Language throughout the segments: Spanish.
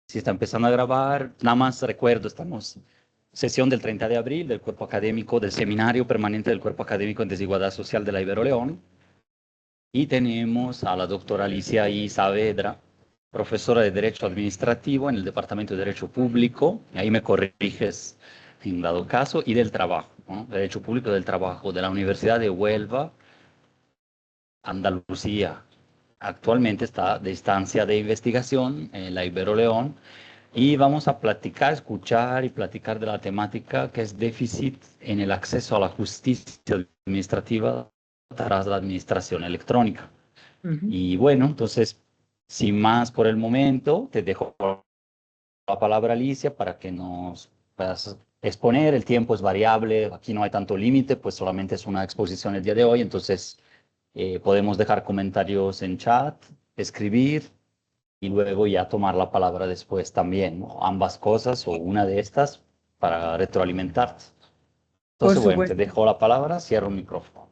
Si está empezando a grabar, nada más recuerdo, estamos sesión del 30 de abril del cuerpo académico, del seminario permanente del cuerpo académico en desigualdad social de la Ibero León. Y tenemos a la doctora Alicia I. Saavedra, profesora de Derecho Administrativo en el Departamento de Derecho Público, y ahí me corriges en dado caso, y del Trabajo, ¿no? Derecho Público del Trabajo, de la Universidad de Huelva, Andalucía. Actualmente está de estancia de investigación en la Ibero León y vamos a platicar, escuchar y platicar de la temática que es déficit en el acceso a la justicia administrativa tras la administración electrónica. Ujú. Y bueno, entonces, sin más por el momento, te dejo la palabra, Alicia, para que nos puedas exponer. El tiempo es variable, aquí no hay tanto límite, pues solamente es una exposición el día de hoy, entonces podemos dejar comentarios en chat, escribir y luego ya tomar la palabra después también, ¿no? Ambas cosas o una de estas para retroalimentarte. Por Entonces, bueno, te supuesto. dejo la palabra, cierro el micrófono.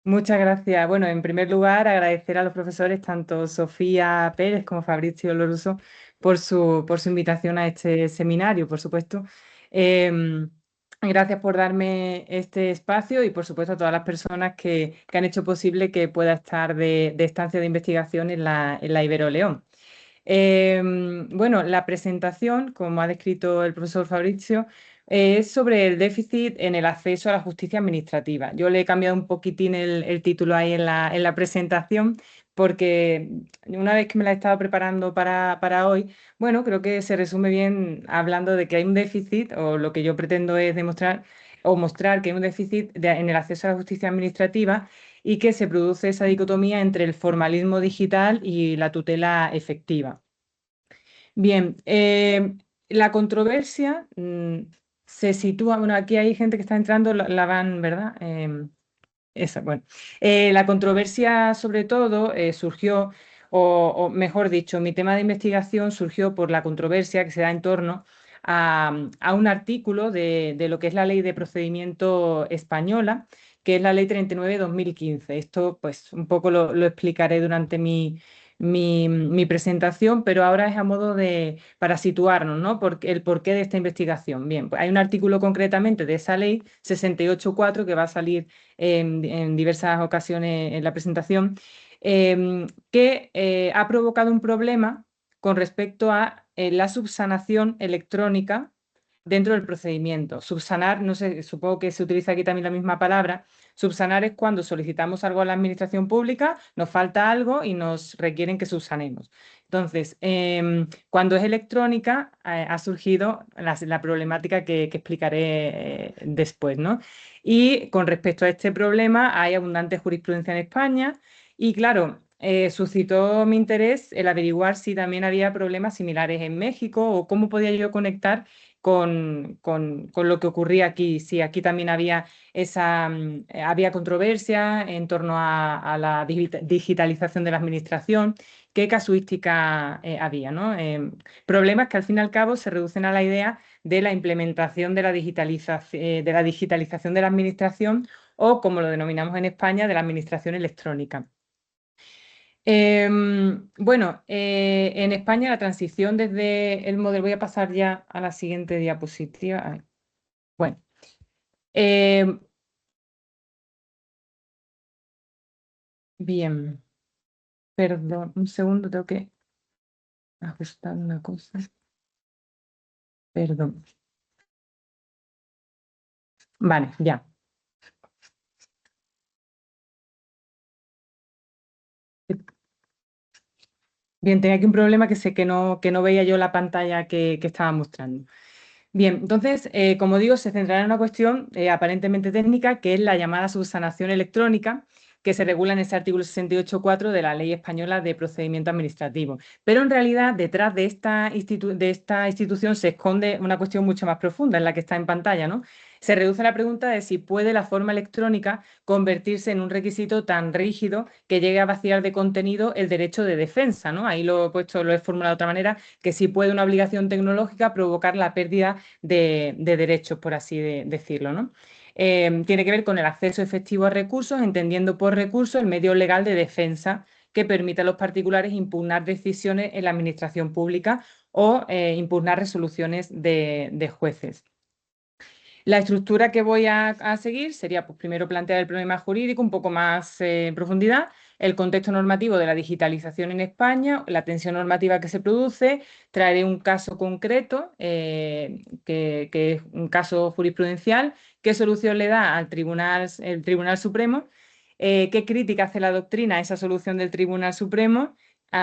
Muchas gracias. Bueno, en primer lugar, agradecer a los profesores, tanto Sofía Pérez como Fabrizio Loruso, por su invitación a este seminario, por supuesto. Em, Gracias por darme este espacio y, por supuesto, a todas las personas que han hecho posible que pueda estar de estancia de investigación en la Ibero León. Bueno, la presentación, como ha descrito el profesor Fabrizio, es sobre el déficit en el acceso a la justicia administrativa. Yo le he cambiado un poquitín el título ahí en la presentación, porque una vez que me la he estado preparando para hoy, bueno, creo que se resume bien hablando de que hay un déficit, o lo que yo pretendo es demostrar o mostrar que hay un déficit en el acceso a la justicia administrativa y que se produce esa dicotomía entre el formalismo digital y la tutela efectiva. Bien, la controversia se sitúa, bueno, aquí hay gente que está entrando, la van, ¿verdad? Bueno. La controversia sobre todo surgió, o mejor dicho, mi tema de investigación surgió por la controversia que se da en torno a un artículo de lo que es la Ley de Procedimiento Española, que es la Ley 39/2015. Esto, pues, un poco lo explicaré durante mi presentación, pero ahora es a modo para situarnos, ¿no? El porqué de esta investigación. Bien, pues hay un artículo concretamente de esa ley, 68.4, que va a salir en diversas ocasiones en la presentación, que ha provocado un problema con respecto a la subsanación electrónica dentro del procedimiento. Subsanar, no sé, supongo que se utiliza aquí también la misma palabra. Subsanar es cuando solicitamos algo a la administración pública, nos falta algo y nos requieren que subsanemos. Entonces, cuando es electrónica, ha surgido la problemática que explicaré después, ¿no? Y con respecto a este problema, hay abundante jurisprudencia en España y, claro, suscitó mi interés el averiguar si también había problemas similares en México o cómo podía yo conectar con lo que ocurría aquí, si aquí también había había controversia en torno a la digitalización de la administración, qué casuística había, ¿no? Problemas que al fin y al cabo se reducen a la idea de la implementación de la digitalización de la administración o, como lo denominamos en España, de la administración electrónica. Bueno, en España la transición desde el modelo, voy a pasar ya a la siguiente diapositiva. Ay, bueno, em, bien, perdón, un segundo, tengo que ajustar una cosa. Perdón. Vale, ya. Bien, tenía aquí un problema que sé que no veía yo la pantalla que estaba mostrando. Bien, entonces, como digo, se centrará en una cuestión aparentemente técnica, que es la llamada subsanación electrónica, que se regula en ese artículo 68.4 de la Ley Española de Procedimiento Administrativo. Pero en realidad, detrás de esta institución se esconde una cuestión mucho más profunda, en la que está en pantalla, ¿no? Se reduce la pregunta de si puede la forma electrónica convertirse en un requisito tan rígido que llegue a vaciar de contenido el derecho de defensa, ¿no? Ahí lo he puesto, lo he formulado de otra manera, que si puede una obligación tecnológica provocar la pérdida de derechos, por así decirlo, ¿no? Tiene que ver con el acceso efectivo a recursos, entendiendo por recursos el medio legal de defensa que permite a los particulares impugnar decisiones en la administración pública o impugnar resoluciones de jueces. La estructura que voy a seguir sería, pues, primero plantear el problema jurídico un poco más en profundidad, el contexto normativo de la digitalización en España, la tensión normativa que se produce, traeré un caso concreto, que es un caso jurisprudencial, qué solución le da al el Tribunal Supremo, qué crítica hace la doctrina a esa solución del Tribunal Supremo,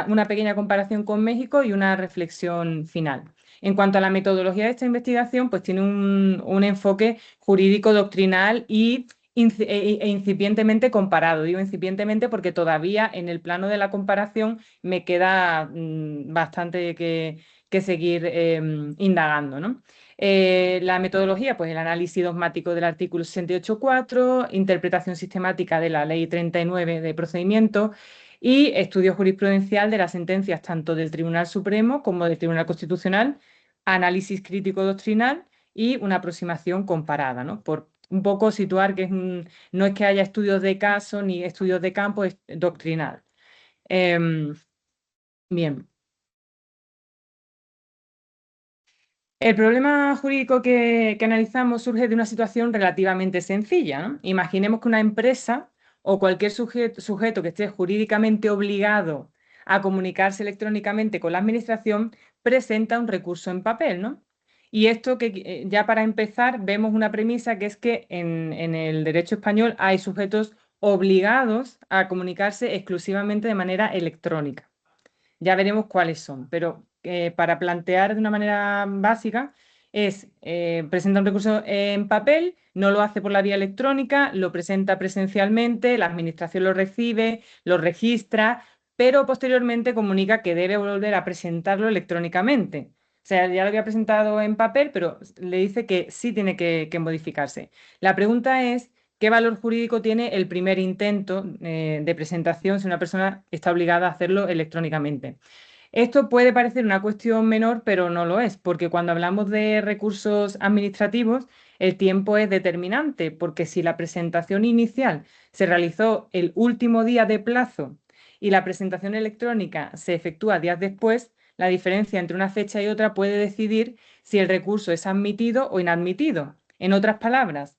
una pequeña comparación con México y una reflexión final. En cuanto a la metodología de esta investigación, pues tiene un enfoque jurídico-doctrinal e incipientemente comparado. Digo incipientemente porque todavía en el plano de la comparación me queda bastante que seguir indagando, ¿no? La metodología, pues el análisis dogmático del artículo 68.4, interpretación sistemática de la Ley 39 de procedimiento y estudio jurisprudencial de las sentencias tanto del Tribunal Supremo como del Tribunal Constitucional, análisis crítico doctrinal y una aproximación comparada, ¿no? Por un poco situar que no es que haya estudios de caso ni estudios de campo, es doctrinal. Bien. El problema jurídico que analizamos surge de una situación relativamente sencilla, ¿no? Imaginemos que una empresa o cualquier sujeto que esté jurídicamente obligado a comunicarse electrónicamente con la administración presenta un recurso en papel, ¿no? Y esto que ya para empezar vemos una premisa que es que en el derecho español hay sujetos obligados a comunicarse exclusivamente de manera electrónica. Ya veremos cuáles son, pero para plantear de una manera básica presenta un recurso en papel, no lo hace por la vía electrónica, lo presenta presencialmente, la administración lo recibe, lo registra, pero posteriormente comunica que debe volver a presentarlo electrónicamente. O sea, ya lo había presentado en papel, pero le dice que sí tiene que modificarse. La pregunta es, ¿qué valor jurídico tiene el primer intento de presentación si una persona está obligada a hacerlo electrónicamente? Esto puede parecer una cuestión menor, pero no lo es, porque cuando hablamos de recursos administrativos, el tiempo es determinante, porque si la presentación inicial se realizó el último día de plazo y la presentación electrónica se efectúa días después, la diferencia entre una fecha y otra puede decidir si el recurso es admitido o inadmitido. En otras palabras,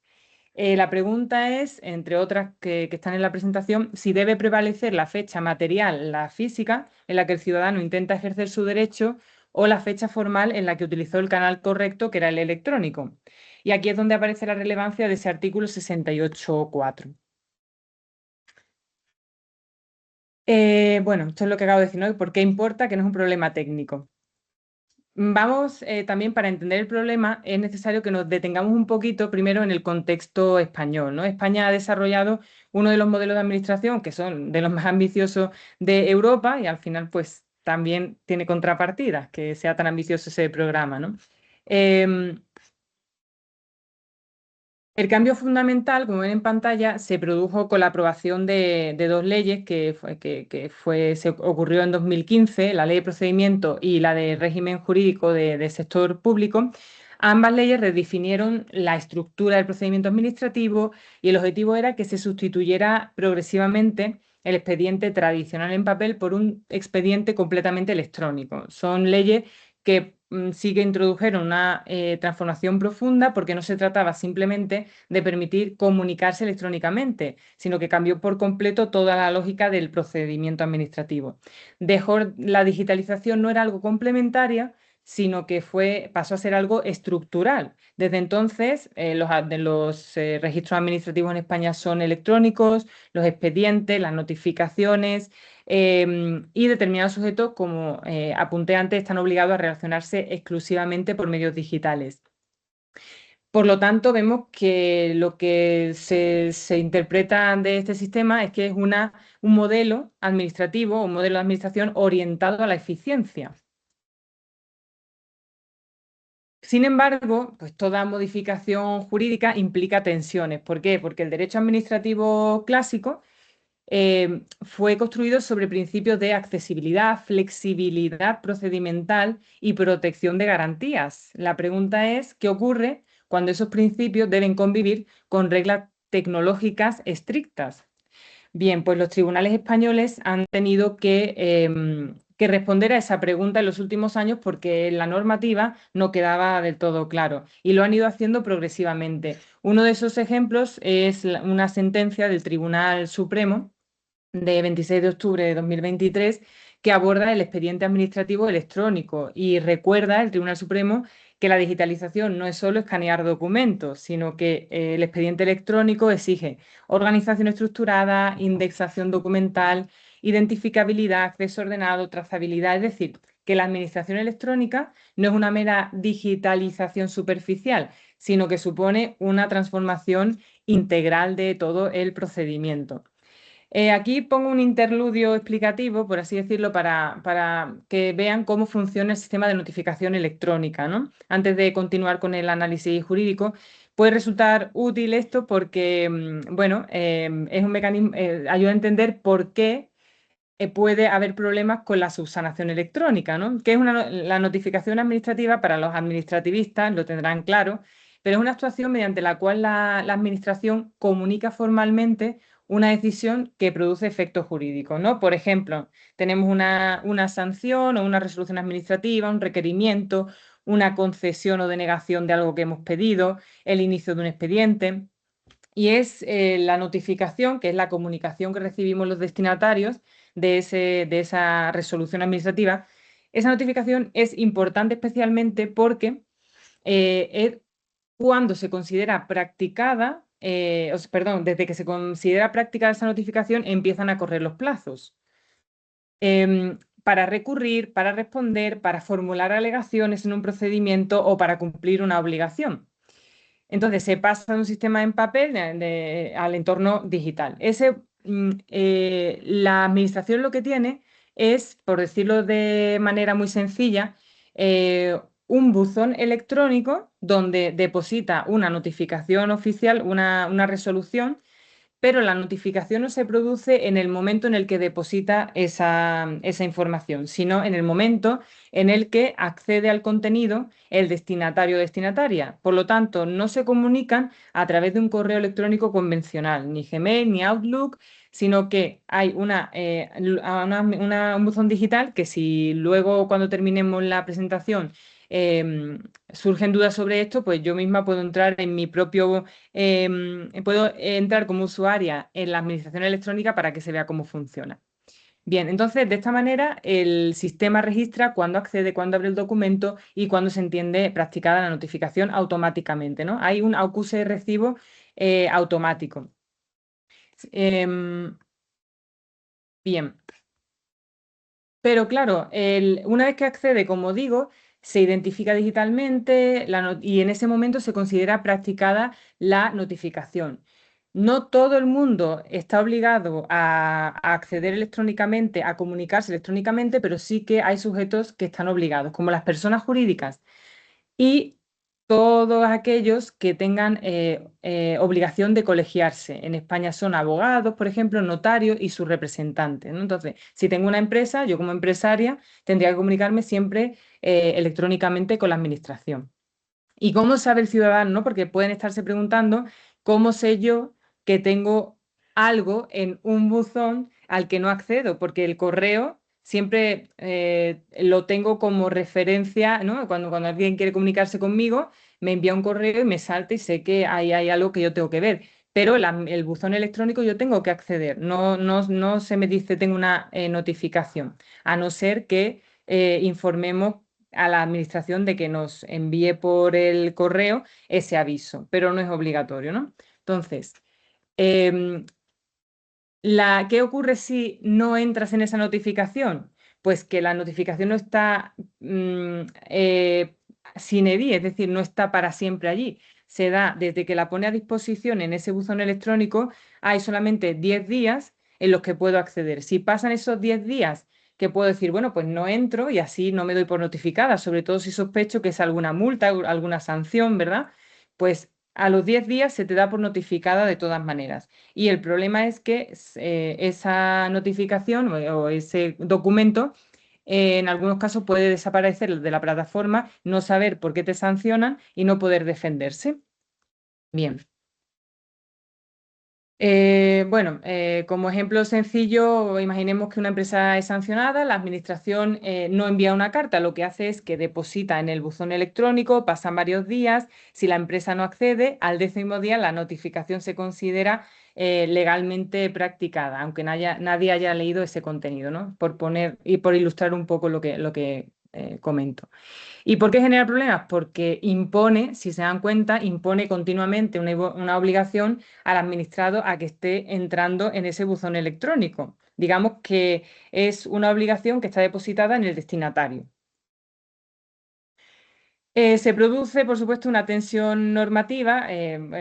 la pregunta es, entre otras que están en la presentación, si debe prevalecer la fecha material, la física, en la que el ciudadano intenta ejercer su derecho, o la fecha formal en la que utilizó el canal correcto, que era el electrónico. Y aquí es donde aparece la relevancia de ese artículo 68.4. Bueno, esto es lo que acabo de decir, ¿no? ¿Por qué importa? Que no es un problema técnico. Vamos, también para entender el problema es necesario que nos detengamos un poquito primero en el contexto español, ¿no? España ha desarrollado uno de los modelos de administración que son de los más ambiciosos de Europa y al final pues también tiene contrapartidas que sea tan ambicioso ese programa, ¿no? El cambio fundamental, como ven en pantalla, se produjo con la aprobación de dos leyes se ocurrió en 2015, la Ley de Procedimiento y la de Régimen Jurídico del Sector Público. Ambas leyes redefinieron la estructura del procedimiento administrativo y el objetivo era que se sustituyera progresivamente el expediente tradicional en papel por un expediente completamente electrónico. Son leyes que sí que introdujeron una transformación profunda porque no se trataba simplemente de permitir comunicarse electrónicamente, sino que cambió por completo toda la lógica del procedimiento administrativo. La digitalización no era algo complementaria, sino que pasó a ser algo estructural. Desde entonces, los registros administrativos en España son electrónicos, los expedientes, las notificaciones, y determinados sujetos, como apunté antes, están obligados a relacionarse exclusivamente por medios digitales. Por lo tanto, vemos que lo que se interpreta de este sistema es que es un modelo administrativo, un modelo de administración orientado a la eficiencia. Sin embargo, pues toda modificación jurídica implica tensiones. ¿Por qué? Porque el derecho administrativo clásico fue construido sobre principios de accesibilidad, flexibilidad procedimental y protección de garantías. La pregunta es, ¿qué ocurre cuando esos principios deben convivir con reglas tecnológicas estrictas? Bien, pues los tribunales españoles han tenido que responder a esa pregunta en los últimos años porque la normativa no quedaba del todo claro y lo han ido haciendo progresivamente. Uno de esos ejemplos es una sentencia del Tribunal Supremo de 26 de octubre de 2023 que aborda el expediente administrativo electrónico y recuerda el Tribunal Supremo que la digitalización no es solo escanear documentos, sino que el expediente electrónico exige organización estructurada, indexación documental, identificabilidad, acceso ordenado, trazabilidad, es decir, que la administración electrónica no es una mera digitalización superficial, sino que supone una transformación integral de todo el procedimiento. Aquí pongo un interludio explicativo, por así decirlo, para que vean cómo funciona el sistema de notificación electrónica, ¿no? Antes de continuar con el análisis jurídico, puede resultar útil esto porque, bueno, es un mecanismo, ayuda a entender por qué puede haber problemas con la subsanación electrónica, ¿no? Que es la notificación administrativa para los administrativistas, lo tendrán claro, pero es una actuación mediante la cual la administración comunica formalmente una decisión que produce efectos jurídicos, ¿no? Por ejemplo, tenemos una sanción o una resolución administrativa, un requerimiento, una concesión o denegación de algo que hemos pedido, el inicio de un expediente. Y es la notificación, que es la comunicación que recibimos los destinatarios de esa resolución administrativa. Esa notificación es importante especialmente porque es cuando se considera practicada, perdón, desde que se considera practicada esa notificación empiezan a correr los plazos. Para recurrir, para responder, para formular alegaciones en un procedimiento o para cumplir una obligación. Entonces se pasa de un sistema en papel al entorno digital. La administración lo que tiene es, por decirlo de manera muy sencilla, un buzón electrónico donde deposita una notificación oficial, una resolución, pero la notificación no se produce en el momento en el que deposita esa información, sino en el momento en el que accede al contenido el destinatario o destinataria. Por lo tanto, no se comunican a través de un correo electrónico convencional, ni Gmail, ni Outlook, sino que hay un buzón digital que si luego cuando terminemos la presentación surgen dudas sobre esto, pues yo misma puedo entrar en mi propio puedo entrar como usuaria en la administración electrónica para que se vea cómo funciona. Bien, entonces de esta manera el sistema registra cuándo accede, cuándo abre el documento y cuándo se entiende practicada la notificación automáticamente, ¿no? Hay un acuse de recibo automático. Bien. Pero claro, una vez que accede, como digo, se identifica digitalmente y en ese momento se considera practicada la notificación. No todo el mundo está obligado a acceder electrónicamente, a comunicarse electrónicamente, pero sí que hay sujetos que están obligados, como las personas jurídicas y todos aquellos que tengan obligación de colegiarse. En España son abogados, por ejemplo, notarios y sus representantes, ¿no? Entonces, si tengo una empresa, yo como empresaria tendría que comunicarme siempre electrónicamente con la administración. ¿Y cómo sabe el ciudadano, no? Porque pueden estarse preguntando, ¿cómo sé yo que tengo algo en un buzón al que no accedo? Porque el correo siempre lo tengo como referencia, ¿no? Cuando alguien quiere comunicarse conmigo, me envía un correo y me salta y sé que ahí hay algo que yo tengo que ver. Pero el buzón electrónico yo tengo que acceder, no se me dice tengo una notificación, a no ser que informemos a la administración de que nos envíe por el correo ese aviso, pero no es obligatorio, ¿no? Entonces, em, ¿qué ocurre si no entras en esa notificación? Pues que la notificación no está sine die, es decir, no está para siempre allí. Se da desde que la pone a disposición en ese buzón electrónico, hay solamente 10 días en los que puedo acceder. Si pasan esos 10 días que puedo decir, bueno, pues no entro y así no me doy por notificada, sobre todo si sospecho que es alguna multa, alguna sanción, ¿verdad? Pues a los 10 días se te da por notificada de todas maneras. Y el problema es que esa notificación o ese documento en algunos casos puede desaparecer de la plataforma, no saber por qué te sancionan y no poder defenderse. Bien. Bueno, como ejemplo sencillo, imaginemos que una empresa es sancionada, la administración no envía una carta, lo que hace es que deposita en el buzón electrónico, pasan varios días, si la empresa no accede, al 10.º día la notificación se considera legalmente practicada, aunque nadie haya leído ese contenido, ¿no? Por poner y por ilustrar un poco lo que comento. ¿Y por qué genera problemas? Porque impone, si se dan cuenta, impone continuamente una obligación al administrado a que esté entrando en ese buzón electrónico. Digamos que es una obligación que está depositada en el destinatario. Se produce, por supuesto, una tensión normativa.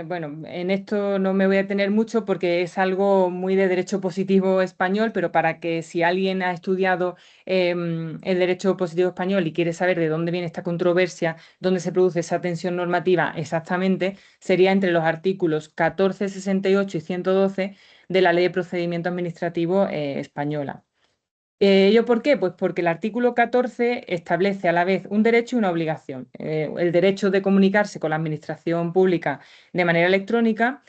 Bueno, en esto no me voy a detener mucho porque es algo muy de derecho positivo español, pero para que si alguien ha estudiado el derecho positivo español y quiere saber de dónde viene esta controversia, dónde se produce esa tensión normativa exactamente, sería entre los artículos 14, 68 y 112 de la Ley de Procedimiento Administrativo española. ¿Ello por qué? Pues porque el artículo 14 establece a la vez un derecho y una obligación. El derecho de comunicarse con la administración pública de manera electrónica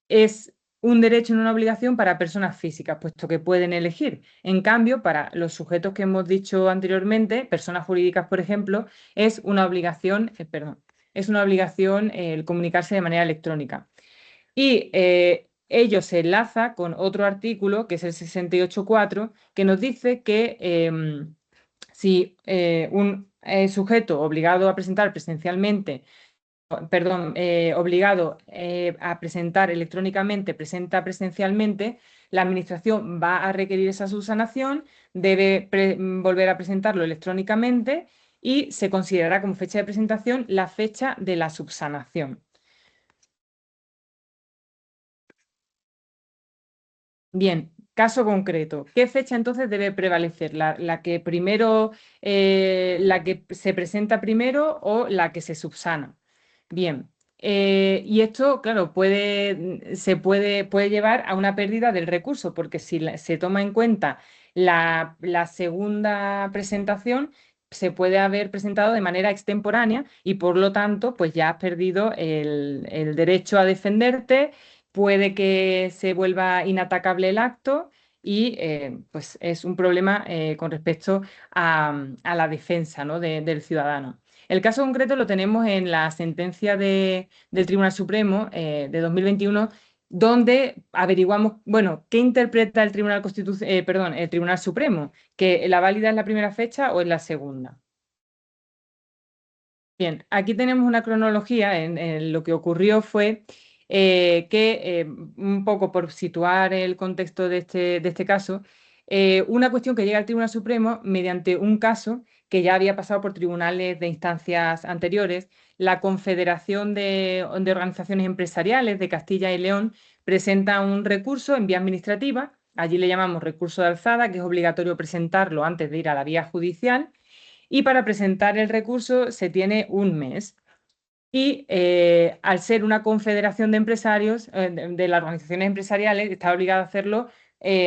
es un derecho y una obligación para personas físicas, puesto que pueden elegir. En cambio, para los sujetos que hemos dicho anteriormente, personas jurídicas, por ejemplo, es una obligación, es una obligación el comunicarse de manera electrónica. Y ello se enlaza con otro artículo, que es el 68.4, que nos dice que si un sujeto obligado a presentar presencialmente, perdón, obligado a presentar electrónicamente, presenta presencialmente, la administración va a requerir esa subsanación, debe volver a presentarlo electrónicamente y se considerará como fecha de presentación la fecha de la subsanación. Bien, caso concreto. ¿Qué fecha entonces debe prevalecer? ¿La que primero, la que se presenta primero o la que se subsana? Bien, y esto, claro, puede llevar a una pérdida del recurso, porque si se toma en cuenta la segunda presentación, se puede haber presentado de manera extemporánea y por lo tanto, pues ya has perdido el derecho a defenderte, puede que se vuelva inatacable el acto y pues es un problema con respecto a la defensa, ¿no? del ciudadano. El caso concreto lo tenemos en la sentencia del Tribunal Supremo de 2021, donde averiguamos, bueno, ¿qué interpreta el el Tribunal Supremo? ¿Que la válida es la primera fecha o es la segunda? Bien, aquí tenemos una cronología. En lo que ocurrió fue que, un poco por situar el contexto de este caso, una cuestión que llega al Tribunal Supremo mediante un caso que ya había pasado por tribunales de instancias anteriores. La Confederación de Organizaciones Empresariales de Castilla y León presenta un recurso en vía administrativa, allí le llamamos recurso de alzada, que es obligatorio presentarlo antes de ir a la vía judicial, y para presentar el recurso se tiene un mes. Y al ser una confederación de empresarios, de las organizaciones empresariales, está obligada a hacerlo,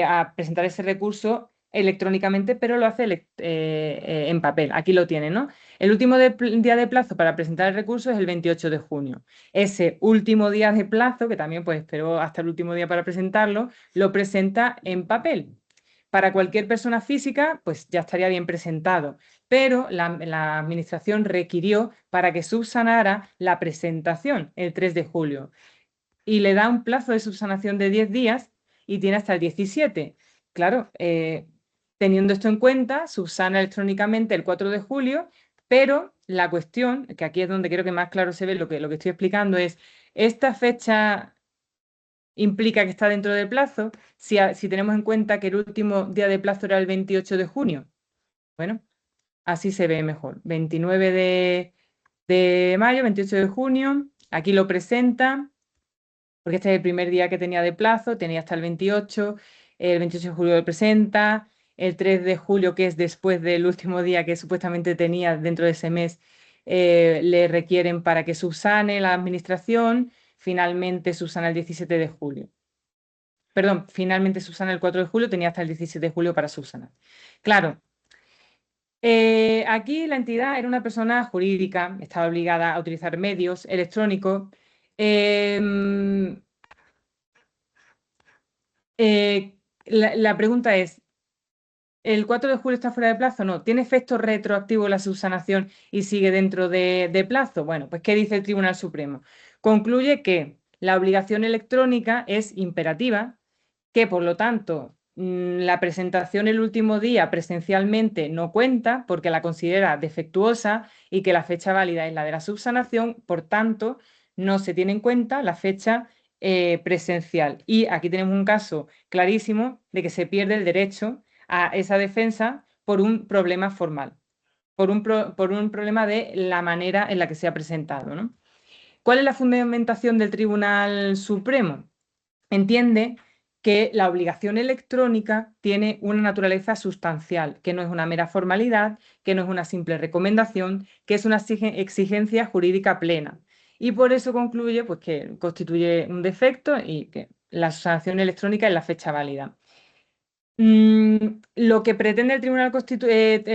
a presentar ese recurso electrónicamente, pero lo hace en papel. Aquí lo tienen, ¿no? El último día de plazo para presentar el recurso es el 28 de junio. Ese último día de plazo, que también pues esperó hasta el último día para presentarlo, lo presenta en papel. Para cualquier persona física, pues ya estaría bien presentado, pero la administración requirió para que subsanara la presentación el 3 de julio y le da un plazo de subsanación de 10 días y tiene hasta el 17. Claro, teniendo esto en cuenta, subsana electrónicamente el 4 de julio, pero la cuestión, que aquí es donde creo que más claro se ve lo que estoy explicando, es esta fecha implica que está dentro del plazo si tenemos en cuenta que el último día de plazo era el 28 de junio. Bueno, así se ve mejor. 29 de mayo, 28 de junio, aquí lo presenta, porque este es el primer día que tenía de plazo, tenía hasta el 28, el 28 de julio lo presenta, el 3 de julio, que es después del último día que supuestamente tenía dentro de ese mes, le requieren para que subsane la administración, finalmente subsana el 17 de julio. Perdón, finalmente subsana el 4 de julio, tenía hasta el 17 de julio para subsanar. Claro, aquí la entidad era una persona jurídica, estaba obligada a utilizar medios electrónicos. La pregunta es, ¿el 4 de julio está fuera de plazo? No. ¿Tiene efecto retroactivo la subsanación y sigue dentro de plazo? Bueno, pues ¿qué dice el Tribunal Supremo? Concluye que la obligación electrónica es imperativa, que por lo tanto la presentación el último día presencialmente no cuenta porque la considera defectuosa y que la fecha válida es la de la subsanación, por tanto no se tiene en cuenta la fecha presencial. Y aquí tenemos un caso clarísimo de que se pierde el derecho a esa defensa por un problema formal, por un problema de la manera en la que se ha presentado, ¿no? ¿Cuál es la fundamentación del Tribunal Supremo? Entiende que la obligación electrónica tiene una naturaleza sustancial, que no es una mera formalidad, que no es una simple recomendación, que es una exigencia jurídica plena. Y por eso concluye pues, que constituye un defecto y que la sanción electrónica es la fecha válida. Lo que pretende el Tribunal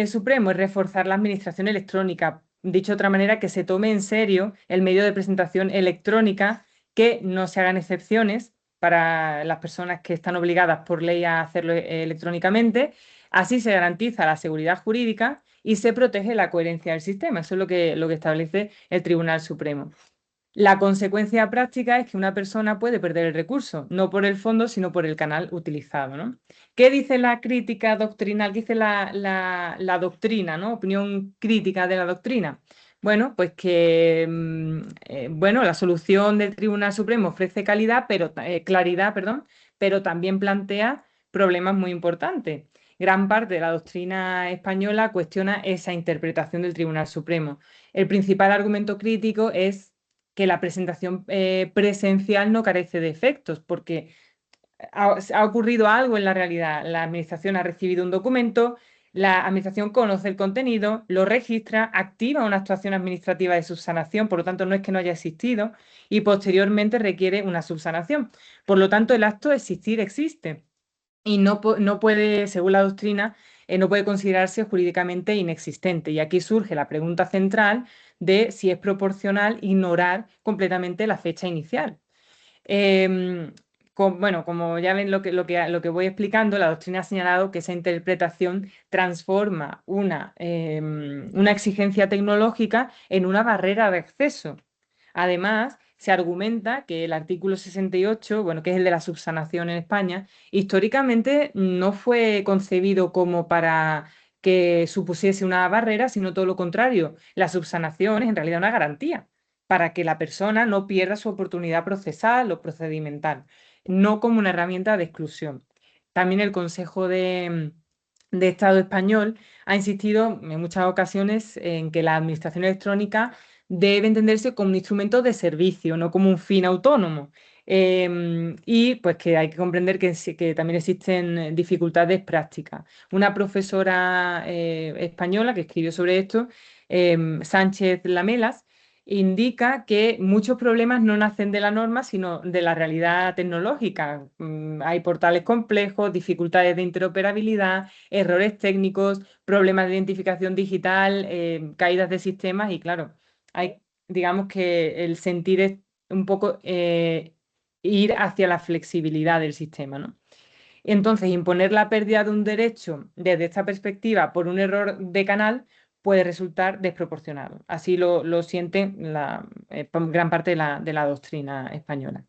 Supremo es reforzar la administración electrónica, dicho de otra manera, que se tome en serio el medio de presentación electrónica, que no se hagan excepciones para las personas que están obligadas por ley a hacerlo electrónicamente. Así se garantiza la seguridad jurídica y se protege la coherencia del sistema. Eso es lo que establece el Tribunal Supremo. La consecuencia práctica es que una persona puede perder el recurso, no por el fondo, sino por el canal utilizado, ¿no? ¿Qué dice la crítica doctrinal? ¿Qué dice la doctrina, ¿no? Opinión crítica de la doctrina. Bueno, pues que bueno, la solución del Tribunal Supremo ofrece claridad, perdón, pero también plantea problemas muy importantes. Gran parte de la doctrina española cuestiona esa interpretación del Tribunal Supremo. El principal argumento crítico es que la presentación presencial no carece de efectos, porque ha ocurrido algo en la realidad. La administración ha recibido un documento, la administración conoce el contenido, lo registra, activa una actuación administrativa de subsanación, por lo tanto no es que no haya existido, y posteriormente requiere una subsanación. Por lo tanto, el acto de existir existe y no puede, según la doctrina, no puede considerarse jurídicamente inexistente. Y aquí surge la pregunta central de si es proporcional ignorar completamente la fecha inicial. Bueno, como ya ven lo que voy explicando, la doctrina ha señalado que esa interpretación transforma una exigencia tecnológica en una barrera de acceso. Además, se argumenta que el artículo 68, bueno, que es el de la subsanación en España, históricamente no fue concebido como para que supusiese una barrera, sino todo lo contrario. La subsanación es en realidad una garantía para que la persona no pierda su oportunidad procesal o procedimental, no como una herramienta de exclusión. También el Consejo de Estado español ha insistido en muchas ocasiones en que la administración electrónica debe entenderse como un instrumento de servicio, no como un fin autónomo. Y pues que hay que comprender que también existen dificultades prácticas. Una profesora española que escribió sobre esto, Sánchez Lamelas, indica que muchos problemas no nacen de la norma, sino de la realidad tecnológica. Hay portales complejos, dificultades de interoperabilidad, errores técnicos, problemas de identificación digital, caídas de sistemas y claro, hay, digamos que el sentir es un poco ir hacia la flexibilidad del sistema, ¿no? Entonces, imponer la pérdida de un derecho desde esta perspectiva por un error de canal puede resultar desproporcionado. Así lo siente gran parte de la doctrina española.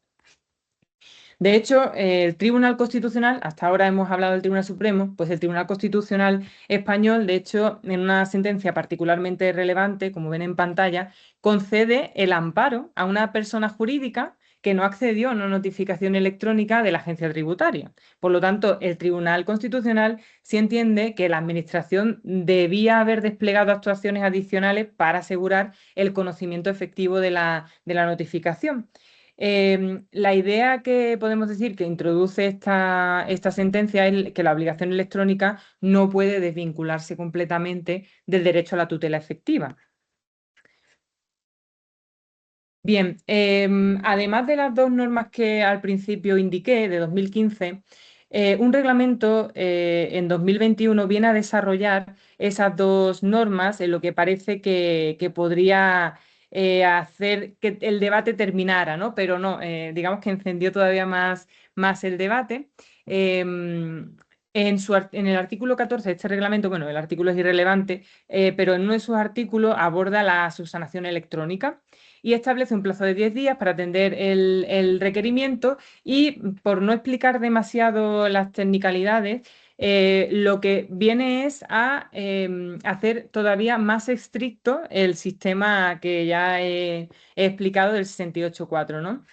De hecho, el Tribunal Constitucional, hasta ahora hemos hablado del Tribunal Supremo, pues el Tribunal Constitucional español, de hecho, en una sentencia particularmente relevante, como ven en pantalla, concede el amparo a una persona jurídica que no accedió a una notificación electrónica de la agencia tributaria. Por lo tanto, el Tribunal Constitucional sí entiende que la Administración debía haber desplegado actuaciones adicionales para asegurar el conocimiento efectivo de la notificación. La idea que podemos decir que introduce esta sentencia es que la obligación electrónica no puede desvincularse completamente del derecho a la tutela efectiva. Bien, además de las dos normas que al principio indiqué, de 2015, un reglamento en 2021 viene a desarrollar esas dos normas en lo que parece que podría hacer que el debate terminara, ¿no? Pero no, digamos que encendió todavía más el debate. En el artículo 14 de este reglamento, bueno, el artículo es irrelevante, pero en uno de sus artículos aborda la subsanación electrónica y establece un plazo de 10 días para atender el requerimiento y, por no explicar demasiado las technicalidades, lo que viene es a hacer todavía más estricto el sistema que ya he explicado del 68.4, ¿no?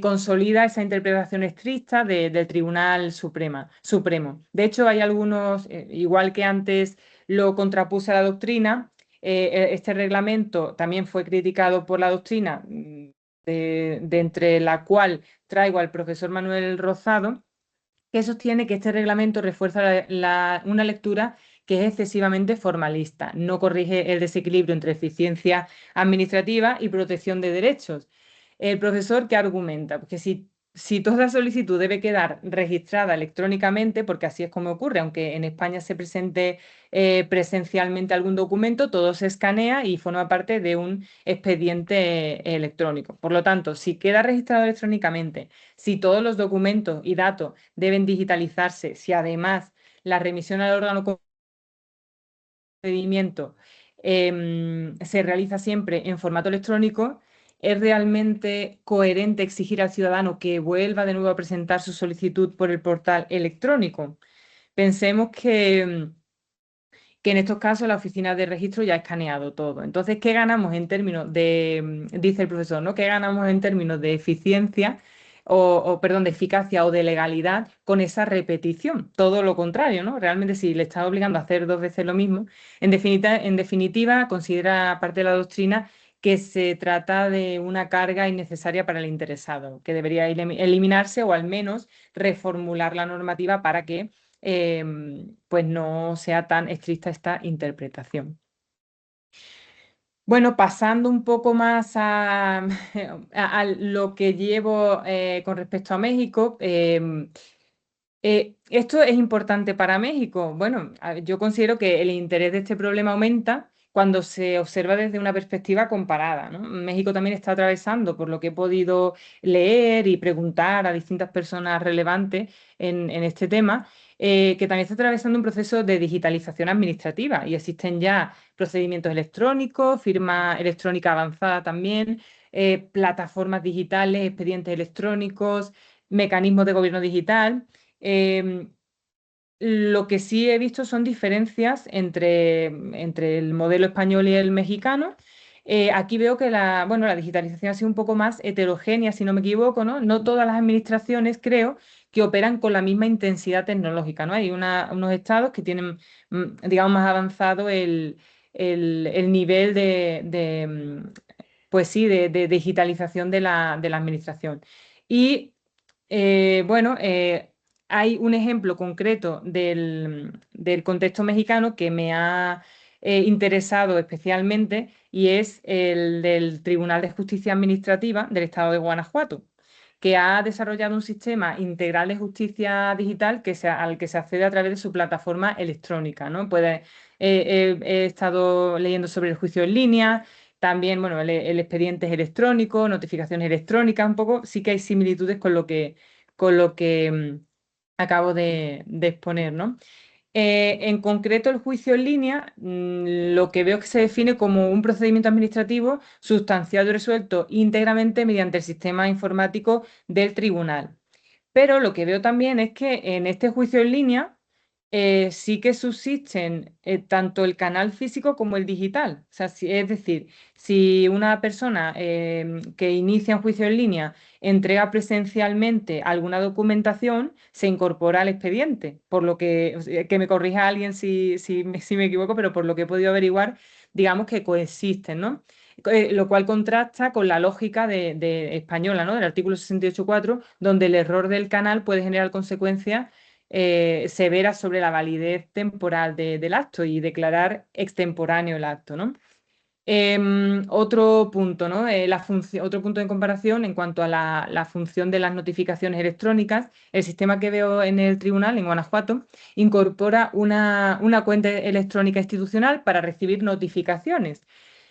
Consolida esa interpretación estricta del Tribunal Supremo. De hecho, hay algunos, igual que antes lo contrapuse a la doctrina, este reglamento también fue criticado por la doctrina, de entre la cual traigo al profesor Manuel Rozado, que sostiene que este reglamento refuerza una lectura que es excesivamente formalista, no corrige el desequilibrio entre eficiencia administrativa y protección de derechos. El profesor que argumenta que si toda solicitud debe quedar registrada electrónicamente, porque así es como ocurre, aunque en España se presente presencialmente algún documento, todo se escanea y forma parte de un expediente electrónico. Por lo tanto, si queda registrado electrónicamente, si todos los documentos y datos deben digitalizarse, si además la remisión al órgano de procedimiento se realiza siempre en formato electrónico, ¿es realmente coherente exigir al ciudadano que vuelva de nuevo a presentar su solicitud por el portal electrónico? Pensemos que en estos casos la oficina de registro ya ha escaneado todo. Entonces, ¿qué ganamos en términos dice el profesor, ¿no? ¿Qué ganamos en términos de eficiencia perdón, de eficacia o de legalidad con esa repetición? Todo lo contrario, ¿no? Realmente, si le está obligando a hacer dos veces lo mismo, en definitiva, considera parte de la doctrina que se trata de una carga innecesaria para el interesado, que debería eliminarse o al menos reformular la normativa para que pues no sea tan estricta esta interpretación. Bueno, pasando un poco más a lo que llevo con respecto a México, ¿esto es importante para México? Bueno, yo considero que el interés de este problema aumenta cuando se observa desde una perspectiva comparada, ¿no? México también está atravesando, por lo que he podido leer y preguntar a distintas personas relevantes en este tema, que también está atravesando un proceso de digitalización administrativa y existen ya procedimientos electrónicos, firma electrónica avanzada también, plataformas digitales, expedientes electrónicos, mecanismos de gobierno digital. Em, lo que sí he visto son diferencias entre el modelo español y el mexicano. Aquí veo que bueno, la digitalización ha sido un poco más heterogénea, si no me equivoco, ¿no? No todas las administraciones, creo, que operan con la misma intensidad tecnológica, ¿no? Hay unos estados que tienen, digamos, más avanzado el nivel pues sí, de digitalización de la administración. Y bueno, hay un ejemplo concreto del contexto mexicano que me ha interesado especialmente y es el del Tribunal de Justicia Administrativa del Estado de Guanajuato, que ha desarrollado un sistema integral de justicia digital al que se accede a través de su plataforma electrónica, ¿no? He estado leyendo sobre el juicio en línea. También, bueno, el expediente es electrónico, notificaciones electrónicas, un poco sí que hay similitudes con lo que acabo de exponer, ¿no? En concreto, el juicio en línea, lo que veo que se define como un procedimiento administrativo sustanciado y resuelto íntegramente mediante el sistema informático del tribunal. Pero lo que veo también es que en este juicio en línea sí que subsisten tanto el canal físico como el digital. O sea, es decir, si una persona que inicia un juicio en línea entrega presencialmente alguna documentación, se incorpora al expediente. Por lo que me corrija alguien si me equivoco, pero por lo que he podido averiguar, digamos que coexisten, ¿no? Lo cual contrasta con la lógica de española, ¿no? Del artículo 68.4, donde el error del canal puede generar consecuencias severas sobre la validez temporal del acto y declarar extemporáneo el acto, ¿no? Otro punto, ¿no? Otro punto de comparación en cuanto a la función de las notificaciones electrónicas, el sistema que veo en el tribunal, en Guanajuato, incorpora una cuenta electrónica institucional para recibir notificaciones.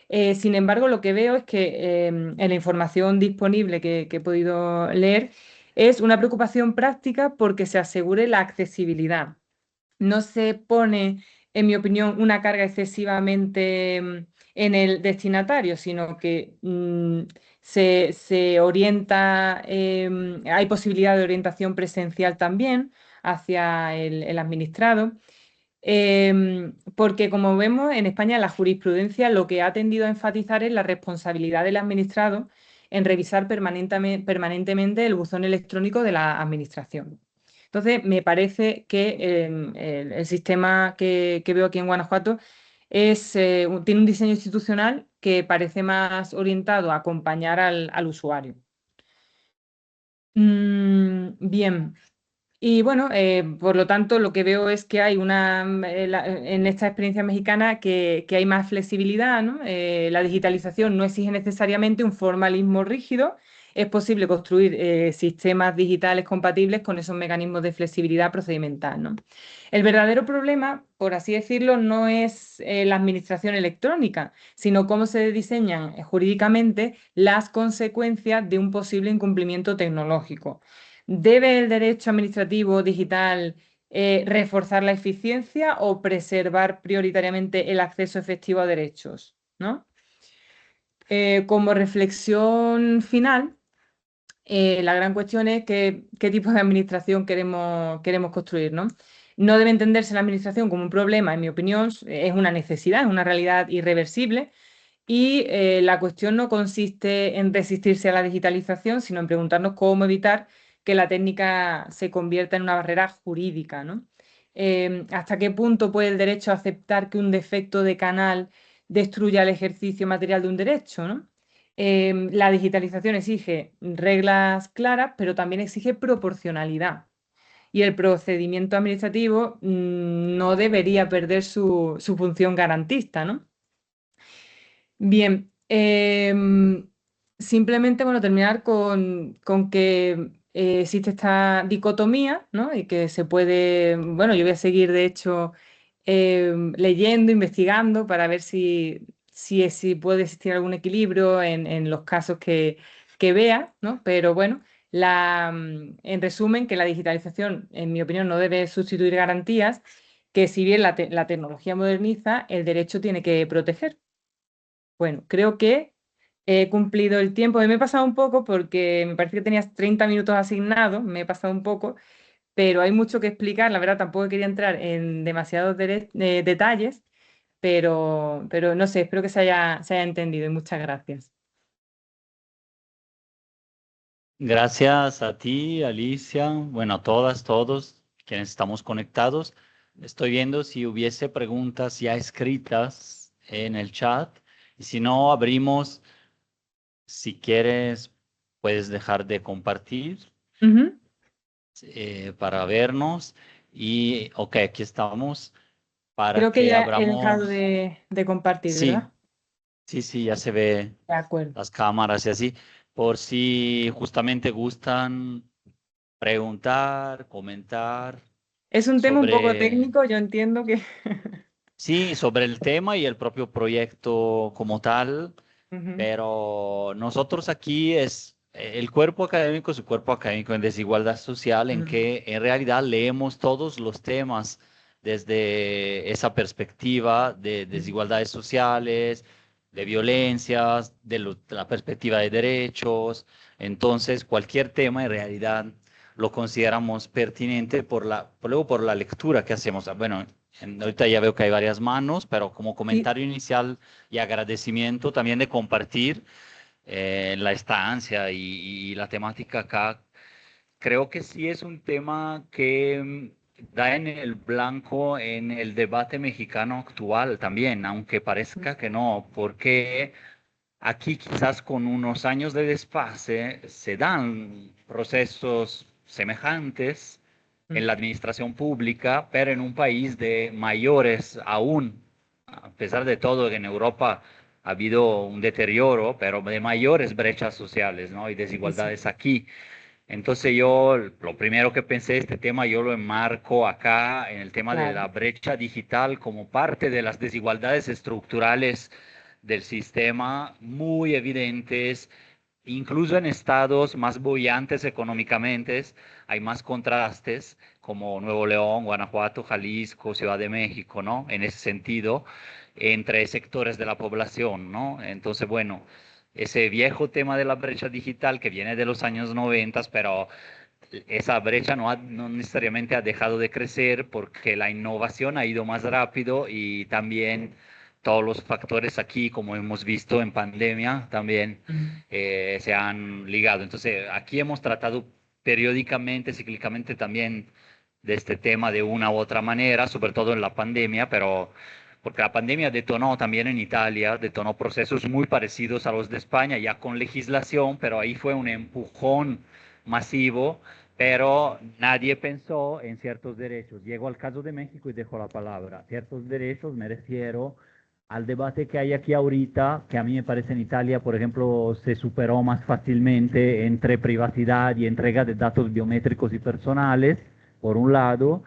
Sin embargo, lo que veo es que en la información disponible que he podido leer, Es una preocupación práctica porque se asegure la accesibilidad. No se pone, en mi opinión, una carga excesivamente en el destinatario, sino que se orienta, hay posibilidad de orientación presencial también hacia el administrado. Porque como vemos en España la jurisprudencia lo que ha tendido a enfatizar es la responsabilidad del administrado en revisar permanentemente el buzón electrónico de la administración. Entonces, me parece que el sistema que veo aquí en Guanajuato tiene un diseño institucional que parece más orientado a acompañar al usuario. Bien. Y bueno, por lo tanto, lo que veo es que hay en esta experiencia mexicana que hay más flexibilidad, ¿no? La digitalización no exige necesariamente un formalismo rígido. Es posible construir sistemas digitales compatibles con esos mecanismos de flexibilidad procedimental, ¿no? El verdadero problema, por así decirlo, no es la administración electrónica, sino cómo se diseñan jurídicamente las consecuencias de un posible incumplimiento tecnológico. ¿Debe el derecho administrativo digital reforzar la eficiencia o preservar prioritariamente el acceso efectivo a derechos? ¿No? Como reflexión final, la gran cuestión es qué tipo de administración queremos construir, ¿no? No debe entenderse la administración como un problema, en mi opinión, es una necesidad, es una realidad irreversible. Y la cuestión no consiste en resistirse a la digitalización, sino en preguntarnos cómo evitar que la técnica se convierta en una barrera jurídica, ¿no? ¿Hasta qué punto puede el derecho aceptar que un defecto de canal destruya el ejercicio material de un derecho, ¿no? La digitalización exige reglas claras, pero también exige proporcionalidad. Y el procedimiento administrativo no debería perder su función garantista, ¿no? Bien, simplemente, bueno, terminar con que existe esta dicotomía, ¿no? Y que se puede, bueno, yo voy a seguir, de hecho, leyendo, investigando para ver si puede existir algún equilibrio en los casos que vea, ¿no? Pero bueno, en resumen, que la digitalización, en mi opinión, no debe sustituir garantías, que si bien la tecnología moderniza, el derecho tiene que proteger. Bueno, creo que he cumplido el tiempo. Me he pasado un poco porque me parece que tenías 30 minutos asignados, me he pasado un poco, pero hay mucho que explicar. La verdad, tampoco quería entrar en demasiados detalles, pero no sé, espero que se haya entendido y muchas gracias. Gracias a ti, Alicia, bueno, a todas, todos quienes estamos conectados. Estoy viendo si hubiese preguntas ya escritas en el chat y si no, abrimos, si quieres, puedes dejar de compartir Ujú. para vernos y, ok, aquí estamos para Creo que que ya he dejado abramos. de compartir, Sí, ¿verdad? sí, sí, ya se ve De acuerdo. las cámaras y así, por si justamente gustan preguntar, comentar Es un tema un poco sobre, técnico, yo entiendo que... sí, sobre el tema y el propio proyecto como tal, Ujú, pero nosotros aquí es el cuerpo académico, es un cuerpo académico en desigualdad social, en ujú, que en realidad leemos todos los temas desde esa perspectiva de ujú. desigualdades sociales, de violencias, de la perspectiva de derechos. Entonces, cualquier tema en realidad lo consideramos pertinente luego por la lectura que hacemos. Bueno, ahorita ya veo que hay varias manos, pero como Sí, comentario inicial y agradecimiento también de compartir la estancia y la temática acá. Creo que sí es un tema que da en el blanco en el debate mexicano actual también, aunque parezca que no, porque aquí quizás con unos años de desfase se dan procesos semejantes en mm, la administración pública, pero en un país de mayores aún, a pesar de todo, en Europa ha habido un deterioro, pero de mayores brechas sociales, ¿no? Y sí, sí, desigualdades aquí. Entonces yo lo primero que pensé, este tema yo lo enmarco acá en el tema de claro. la brecha digital como parte de las desigualdades estructurales del sistema muy evidentes incluso en estados más bollantes económicamente, hay más contrastes, como Nuevo León, Guanajuato, Jalisco, Ciudad de México, ¿no? En ese sentido, entre sectores de la población, ¿no? Entonces, bueno, ese viejo tema de la brecha digital que viene de los años 90, pero esa brecha no necesariamente ha dejado de crecer porque la innovación ha ido más rápido y también todos los factores aquí, como hemos visto en pandemia, también Mm. se han ligado. Entonces, aquí hemos tratado periódicamente, cíclicamente también de este tema de una u otra manera, sobre todo en la pandemia, pero porque la pandemia detonó también en Italia, detonó procesos muy parecidos a los de España, ya con legislación, pero ahí fue un empujón masivo, pero nadie pensó en ciertos derechos. Llego al caso de México y dejo la palabra. Ciertos derechos me refiero al debate que hay aquí ahorita, que a mí me parece en Italia, por ejemplo, se superó más fácilmente entre privacidad y entrega de datos biométricos y personales, por un lado,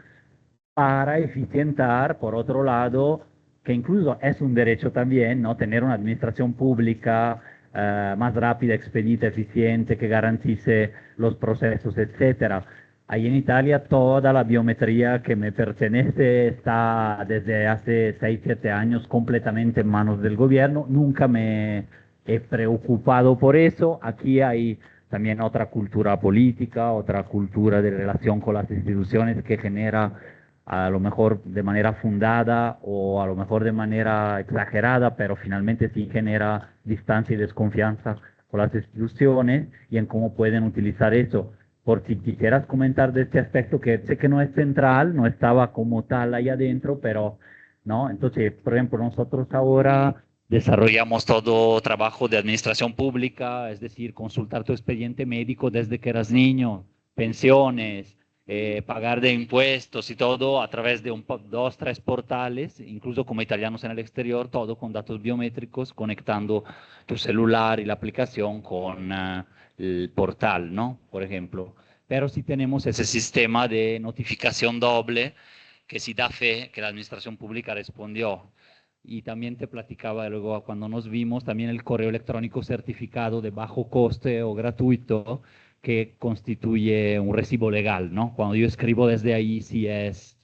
para eficientar, por otro lado, que incluso es un derecho también, ¿no? Tener una administración pública más rápida, expedita, eficiente, que garantice los procesos, etcétera. Ahí en Italia toda la biometría que me pertenece está desde hace 6 7 años completamente en manos del gobierno. Nunca me he preocupado por eso. Aquí hay también otra cultura política, otra cultura de relación con las instituciones que genera a lo mejor de manera fundada o a lo mejor de manera exagerada, pero finalmente sí genera distancia y desconfianza con las instituciones y en cómo pueden utilizar eso. Por si quisieras comentar de este aspecto que sé que no es central, no estaba como tal ahí adentro, pero no, entonces, por ejemplo, nosotros ahora desarrollamos todo trabajo de administración pública, es decir, consultar tu expediente médico desde que eras niño, pensiones, pagar de impuestos y todo a través de dos, tres portales, incluso como italianos en el exterior, todo con datos biométricos, conectando tu celular y la aplicación con el portal, ¿no? Por ejemplo. Pero sí tenemos ese sistema de notificación doble que sí da fe que la administración pública respondió. Y también te platicaba luego cuando nos vimos también el correo electrónico certificado de bajo coste o gratuito que constituye un recibo legal, ¿no? Cuando yo escribo desde ahí, si es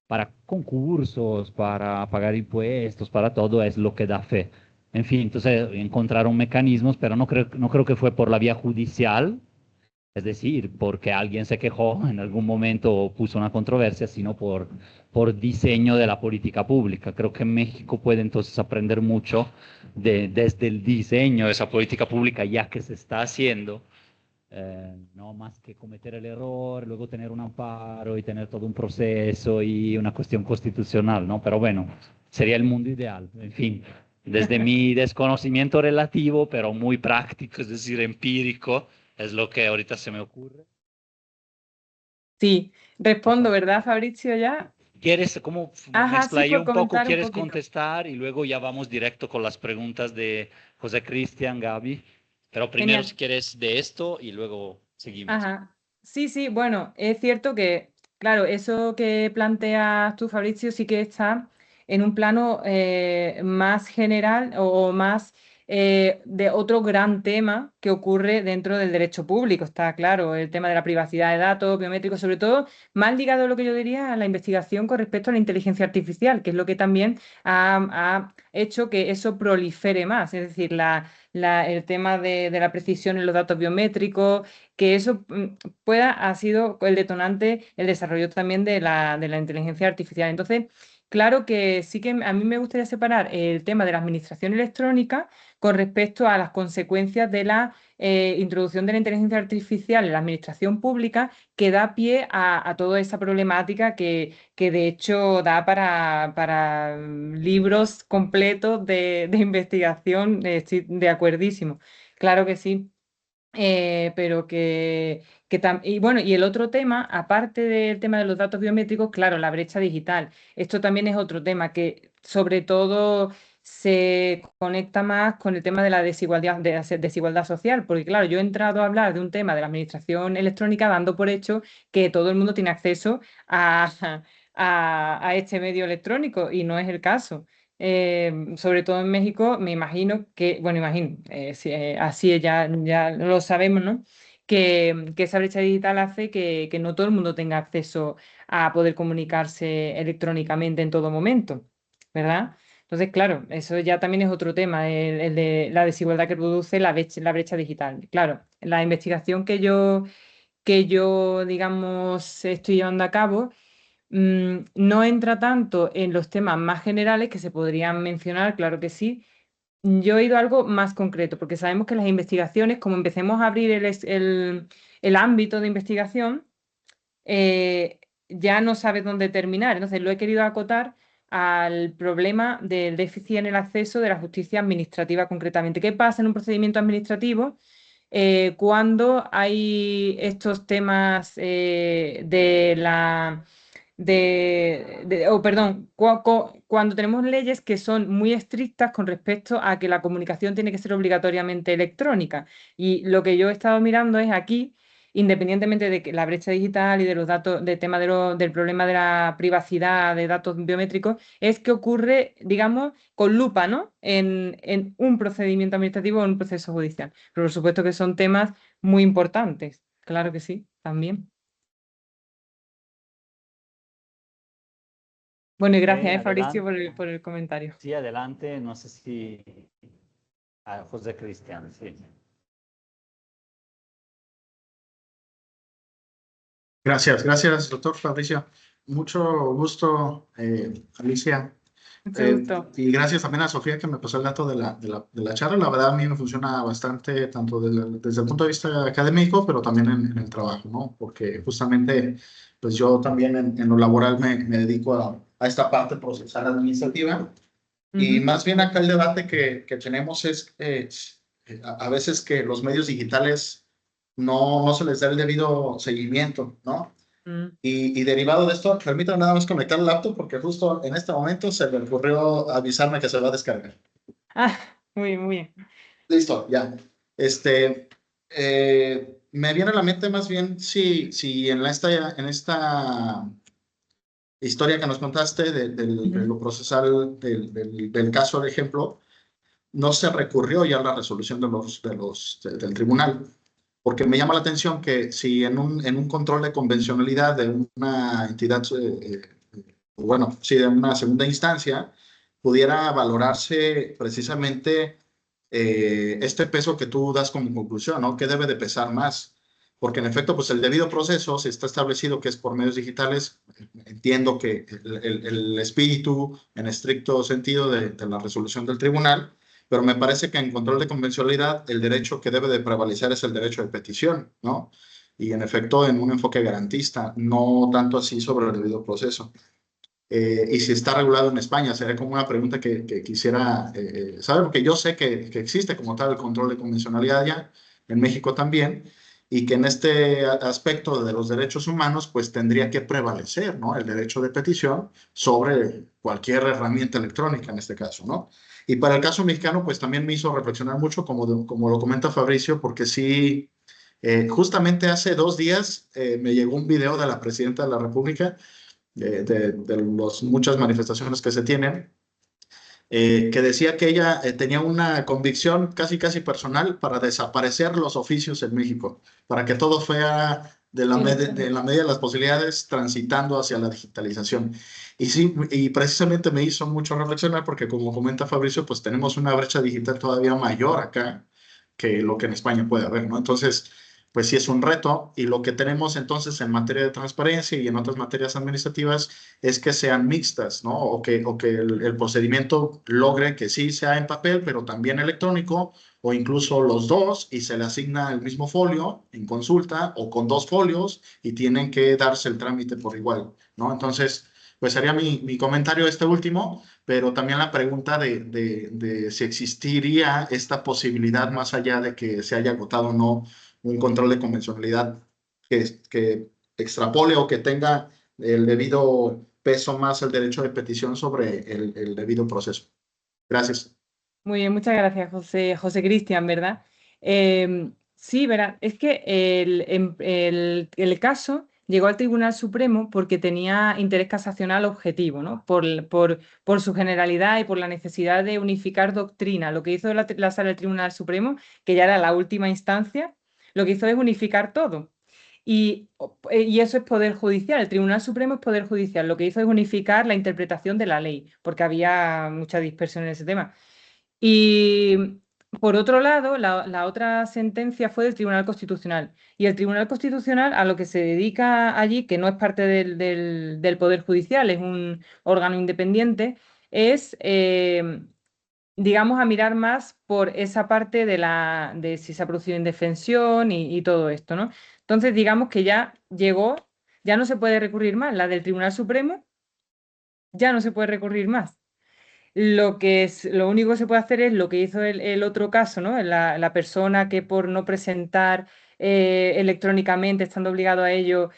para concursos, para pagar impuestos, para todo, es lo que da fe. En fin, entonces encontraron mecanismos, pero no creo que fue por la vía judicial, es decir, porque alguien se quejó en algún momento o puso una controversia, sino por diseño de la política pública. Creo que México puede entonces aprender mucho desde el diseño de esa política pública ya que se está haciendo, no más que cometer el error, luego tener un amparo y tener todo un proceso y una cuestión constitucional, ¿no? Pero bueno, sería el mundo ideal, en fin. Desde mi desconocimiento relativo, pero muy práctico, es decir, empírico, es lo que ahorita se me ocurre. Sí, respondo, Ojo. ¿verdad, Fabricio, ya? ¿Quieres, como me Ajá, sí, explayé por un poco, comentar un quieres poquito. contestar y luego ya vamos directo con las preguntas de José Cristian, Gaby? Pero primero Genial. si quieres de esto y luego seguimos. Ajá. Sí, sí, bueno, es cierto que, claro, eso que planteas tú, Fabricio, sí que está en un plano más general o más de otro gran tema que ocurre dentro del derecho público, está claro, el tema de la privacidad de datos biométricos, sobre todo, más ligado a lo que yo diría a la investigación con respecto a la inteligencia artificial, que es lo que también ha hecho que eso prolifere más, es decir, el tema de la precisión en los datos biométricos, que eso ha sido el detonante, el desarrollo también de la inteligencia artificial. Entonces, claro que sí que a mí me gustaría separar el tema de la administración electrónica con respecto a las consecuencias de la introducción de la inteligencia artificial en la administración pública, que da pie a toda esa problemática que de hecho da para libros completos de investigación, estoy de acuerdísimo. Claro que sí. Pero y bueno, y el otro tema, aparte del tema de los datos biométricos, claro, la brecha digital. Esto también es otro tema que sobre todo se conecta más con el tema de la desigualdad social, porque claro, yo he entrado a hablar de un tema de la administración electrónica dando por hecho que todo el mundo tiene acceso a, a este medio electrónico y no es el caso. sobre todo en México, me imagino que, bueno, imagino, así es, ya lo sabemos, ¿no? Que esa brecha digital hace que no todo el mundo tenga acceso a poder comunicarse electrónicamente en todo momento, ¿verdad? Entonces, claro, eso ya también es otro tema, el de la desigualdad que produce la brecha digital. Claro, la investigación que yo, digamos, estoy llevando a cabo, no entra tanto en los temas más generales que se podrían mencionar, claro que sí. Yo he ido a algo más concreto, porque sabemos que las investigaciones, como empecemos a abrir el ámbito de investigación, ya no sabes dónde terminar. Entonces, lo he querido acotar al problema del déficit en el acceso de la justicia administrativa concretamente. ¿Qué pasa en un procedimiento administrativo cuando hay estos temas de la... perdón, cuando tenemos leyes que son muy estrictas con respecto a que la comunicación tiene que ser obligatoriamente electrónica? Y lo que yo he estado mirando es aquí, independientemente de que la brecha digital y de los datos, del tema del problema de la privacidad de datos biométricos, es que ocurre, digamos, con lupa, ¿no? En un procedimiento administrativo o en un proceso judicial. Pero por supuesto que son temas muy importantes. Claro que sí, también. Bueno, y gracias, Fabricio, Adelante. por el comentario. Sí, adelante. No sé si José Cristian, sí. Gracias, doctor Fabricio. Mucho gusto, Alicia. Mucho gusto. Y gracias también a Sofía que me pasó el dato de la charla. La verdad, a mí me funciona bastante, tanto desde el punto de vista académico, pero también en el trabajo, ¿no? Porque justamente, pues yo también en lo laboral me dedico a esta parte procesal administrativa. Y Ujú. más bien acá el debate que tenemos es a veces que los medios digitales no se les da el debido seguimiento, ¿no? Mm. Y derivado de esto, permítame nada más conectar el laptop porque justo en este momento se me ocurrió avisarme que se va a descargar. Ah, muy bien, muy bien. Listo, ya. Me viene a la mente más bien si en esta historia que nos contaste de Ujú. lo procesal del caso, de ejemplo, no se recurrió ya a la resolución del tribunal, porque me llama la atención que si en un control de convencionalidad de una entidad, bueno, sí, de una segunda instancia, pudiera valorarse precisamente este peso que tú das como conclusión, ¿no? ¿Qué debe de pesar más? Porque en efecto, pues el debido proceso, si está establecido que es por medios digitales, entiendo que el espíritu en estricto sentido de la resolución del tribunal, pero me parece que en control de convencionalidad el derecho que debe de prevalecer es el derecho de petición, ¿no? Y en efecto en un enfoque garantista, no tanto así sobre el debido proceso. Y si está regulado en España, sería como una pregunta que quisiera saber, porque yo sé que existe como tal el control de convencionalidad ya, en México también, y que en este aspecto de los derechos humanos, pues tendría que prevalecer, ¿no? El derecho de petición sobre cualquier herramienta electrónica en este caso, ¿no? Y para el caso mexicano, pues también me hizo reflexionar mucho, como lo comenta Fabricio, porque sí, justamente hace 2 días me llegó un video de la presidenta de la República de las muchas manifestaciones que se tienen, que decía que ella tenía una convicción casi casi personal para desaparecer los oficios en México, para que todo fuera de la medida de las posibilidades transitando hacia la digitalización. Y sí, y precisamente me hizo mucho reflexionar porque como comenta Fabricio, pues tenemos una brecha digital todavía mayor acá que lo que en España puede haber, ¿no? Entonces, pues sí es un reto y lo que tenemos entonces en materia de transparencia y en otras materias administrativas es que sean mixtas, ¿no? O que el procedimiento logre que sí sea en papel, pero también electrónico, o incluso los dos, y se le asigna el mismo folio en consulta, o con 2 folios, y tienen que darse el trámite por igual, ¿no? Entonces, pues sería mi comentario este último, pero también la pregunta de si existiría esta posibilidad más allá de que se haya agotado o no un control de convencionalidad que extrapole o que tenga el debido peso más el derecho de petición sobre el debido proceso. Gracias. Muy bien, muchas gracias, José Cristian, ¿verdad? Sí, verá, es que el caso llegó al Tribunal Supremo porque tenía interés casacional objetivo, ¿no? Por su generalidad y por la necesidad de unificar doctrina. Lo que hizo la Sala del Tribunal Supremo, que ya era la última instancia, lo que hizo es unificar todo. Y eso es poder judicial. El Tribunal Supremo es poder judicial. Lo que hizo es unificar la interpretación de la ley, porque había mucha dispersión en ese tema. Y por otro lado, la otra sentencia fue del Tribunal Constitucional. Y el Tribunal Constitucional, a lo que se dedica allí, que no es parte del Poder Judicial, es un órgano independiente, es, digamos, a mirar más por esa parte de si se ha producido indefensión y todo esto, ¿no? Entonces, digamos que ya llegó, ya no se puede recurrir más. La del Tribunal Supremo ya no se puede recurrir más. Lo único que se puede hacer es lo que hizo el otro caso, ¿no? La persona que por no presentar electrónicamente, estando obligado a ello,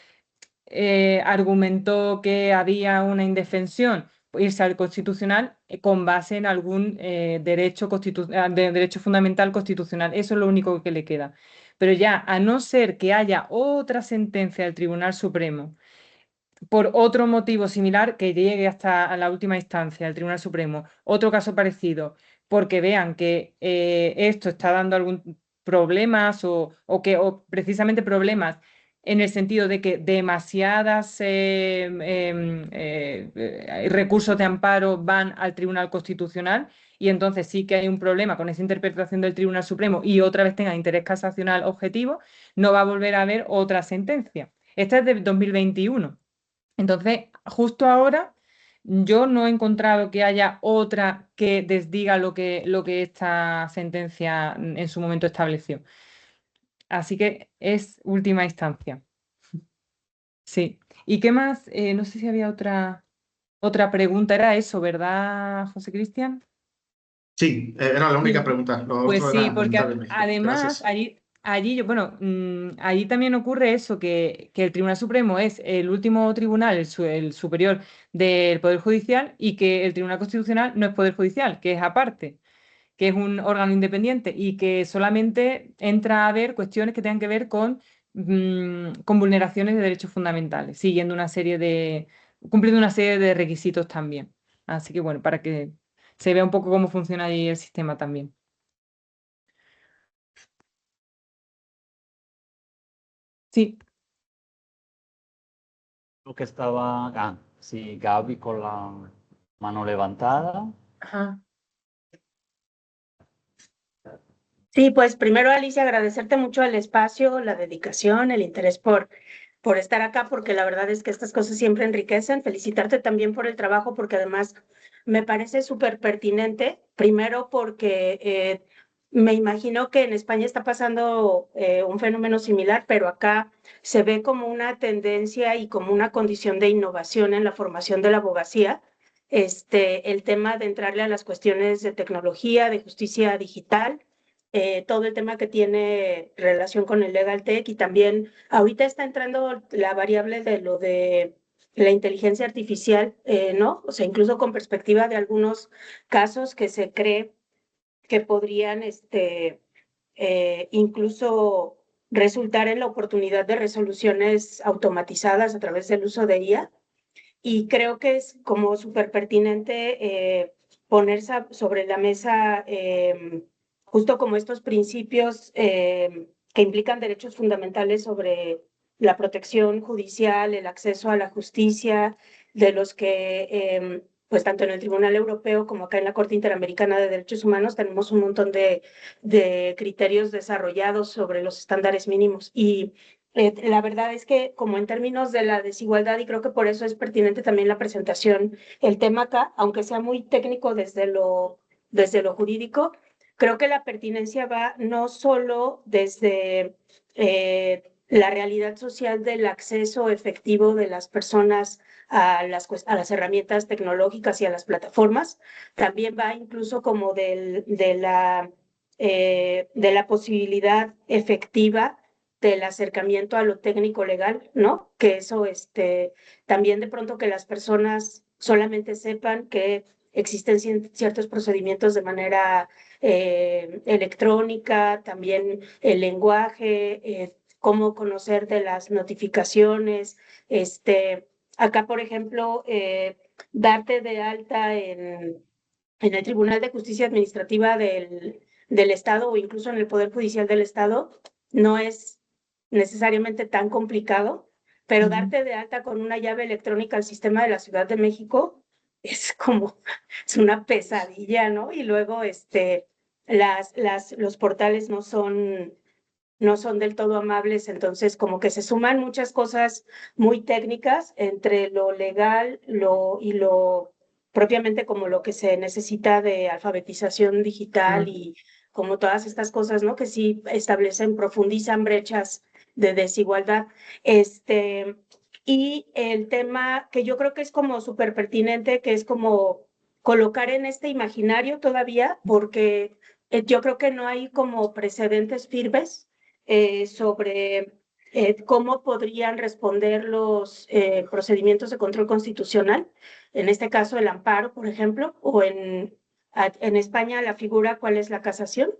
argumentó que había una indefensión, pues irse al Constitucional con base en algún derecho fundamental constitucional. Eso es lo único que le queda. Pero ya, a no ser que haya otra sentencia del Tribunal Supremo por otro motivo similar que llegue hasta la última instancia, el Tribunal Supremo, otro caso parecido, porque vean que esto está dando algún problemas o precisamente problemas en el sentido de que demasiadas recursos de amparo van al Tribunal Constitucional y entonces sí que hay un problema con esa interpretación del Tribunal Supremo y otra vez tenga interés casacional objetivo, no va a volver a haber otra sentencia. Esta es de 2021. Entonces, justo ahora yo no he encontrado que haya otra que desdiga lo que esta sentencia en su momento estableció. Así que es última instancia. Sí. ¿Y qué más? No sé si había otra pregunta. Era eso, ¿verdad, José Cristian? Sí, era la única Sí. pregunta. Lo Pues otro sí, era porque momentáneamente. además Gracias. allí allí también ocurre eso, que el Tribunal Supremo es el último tribunal, el superior del Poder Judicial, y que el Tribunal Constitucional no es Poder Judicial, que es aparte, que es un órgano independiente y que solamente entra a ver cuestiones que tengan que ver con vulneraciones de derechos fundamentales, cumpliendo una serie de requisitos también. Así que bueno, para que se vea un poco cómo funciona ahí el sistema también. Sí. Creo que estaba, sí, Gaby con la mano levantada. Ajá. Sí, pues primero, Alicia, agradecerte mucho el espacio, la dedicación, el interés por estar acá, porque la verdad es que estas cosas siempre enriquecen. Felicitarte también por el trabajo, porque además me parece súper pertinente. Primero, porque me imagino que en España está pasando un fenómeno similar, pero acá se ve como una tendencia y como una condición de innovación en la formación de la abogacía. El tema de entrarle a las cuestiones de tecnología, de justicia digital, todo el tema que tiene relación con el Legal Tech, y también ahorita está entrando la variable de lo de la inteligencia artificial, ¿no? O sea, incluso con perspectiva de algunos casos que se cree que podrían incluso resultar en la oportunidad de resoluciones automatizadas a través del uso de IA. Y creo que es como súper pertinente poner sobre la mesa justo como estos principios que implican derechos fundamentales sobre la protección judicial, el acceso a la justicia, de los que, pues tanto en el Tribunal Europeo como acá en la Corte Interamericana de Derechos Humanos, tenemos un montón de criterios desarrollados sobre los estándares mínimos. Y la verdad es que como en términos de la desigualdad, y creo que por eso es pertinente también la presentación, el tema acá, aunque sea muy técnico desde lo jurídico, creo que la pertinencia va no solo desde la realidad social del acceso efectivo de las personas a las herramientas tecnológicas y a las plataformas, también va incluso como de la posibilidad efectiva del acercamiento a lo técnico legal, ¿no? Que eso, también de pronto que las personas solamente sepan que existen ciertos procedimientos de manera electrónica, también el lenguaje, cómo conocer de las notificaciones. Acá, por ejemplo, darte de alta en el Tribunal de Justicia Administrativa del Estado o incluso en el Poder Judicial del Estado no es necesariamente tan complicado, pero darte de alta con una llave electrónica al sistema de la Ciudad de México es es una pesadilla, ¿no? Y luego los portales no son del todo amables, entonces como que se suman muchas cosas muy técnicas entre lo legal y lo propiamente como lo que se necesita de alfabetización digital y como todas estas cosas, ¿no? Que sí profundizan brechas de desigualdad. Y el tema que yo creo que es como súper pertinente, que es como colocar en este imaginario todavía, porque yo creo que no hay como precedentes firmes sobre cómo podrían responder los procedimientos de control constitucional, en este caso el amparo, por ejemplo, o en España la figura, ¿cuál es la casación?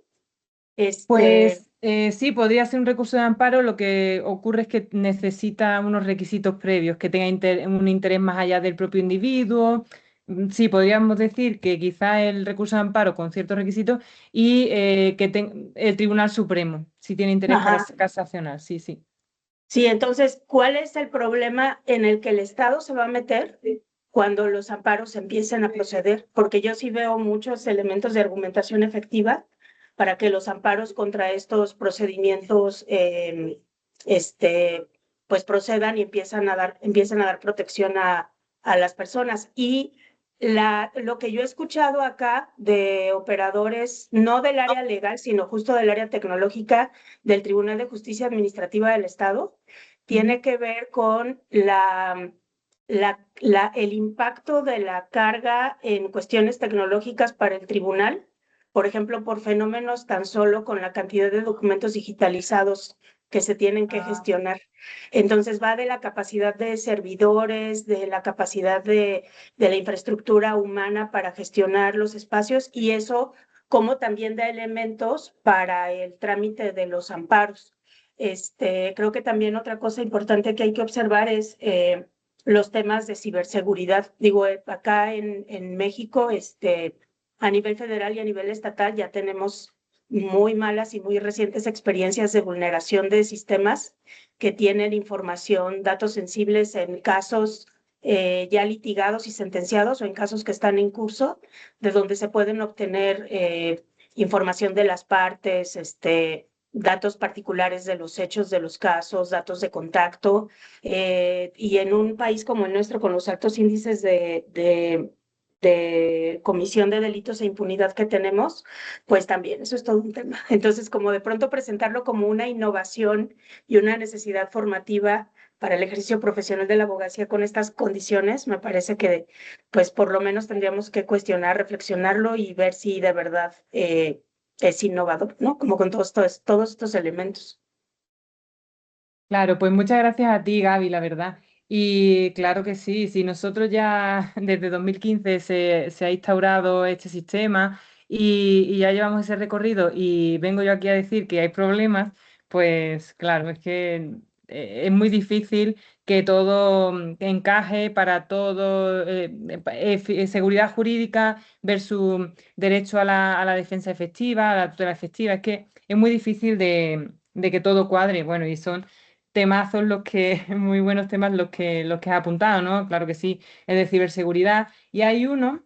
Pues sí, podría ser un recurso de amparo. Lo que ocurre es que necesita unos requisitos previos, que tenga un interés más allá del propio individuo. Sí, podríamos decir que quizá el recurso de amparo con ciertos requisitos y el Tribunal Supremo, si tiene interés para casacionar, sí, sí. Sí, entonces, ¿cuál es el problema en el que el Estado se va a meter cuando los amparos empiecen a proceder? Porque yo sí veo muchos elementos de argumentación efectiva para que los amparos contra estos procedimientos pues procedan y empiecen a dar protección a las personas. Y lo que yo he escuchado acá de operadores, no del área legal, sino justo del área tecnológica del Tribunal de Justicia Administrativa del Estado, tiene que ver con el impacto de la carga en cuestiones tecnológicas para el tribunal, por ejemplo, por fenómenos tan solo con la cantidad de documentos digitalizados que se tienen que gestionar. Entonces va de la capacidad de servidores, de la capacidad de la infraestructura humana para gestionar los espacios y eso como también da elementos para el trámite de los amparos. Creo que también otra cosa importante que hay que observar es los temas de ciberseguridad. Digo, acá en México, a nivel federal y a nivel estatal ya tenemos muy malas y muy recientes experiencias de vulneración de sistemas que tienen información, datos sensibles en casos ya litigados y sentenciados o en casos que están en curso, de donde se pueden obtener información de las partes, datos particulares de los hechos de los casos, datos de contacto, y en un país como el nuestro, con los altos índices de comisión de delitos e impunidad que tenemos, pues también eso es todo un tema. Entonces, como de pronto presentarlo como una innovación y una necesidad formativa para el ejercicio profesional de la abogacía con estas condiciones, me parece que pues por lo menos tendríamos que cuestionar, reflexionarlo y ver si de verdad es innovador, ¿no? Como con todos estos elementos. Claro, pues muchas gracias a ti, Gaby, la verdad. Y claro que sí, si nosotros ya desde 2015 se ha instaurado este sistema y ya llevamos ese recorrido y vengo yo aquí a decir que hay problemas, pues claro, es que es muy difícil que todo encaje para todo, seguridad jurídica versus derecho a la defensa efectiva, a la tutela efectiva, es que es muy difícil de que todo cuadre, bueno, y son temazos muy buenos temas los que has apuntado, ¿no? Claro que sí, es de ciberseguridad. Y hay uno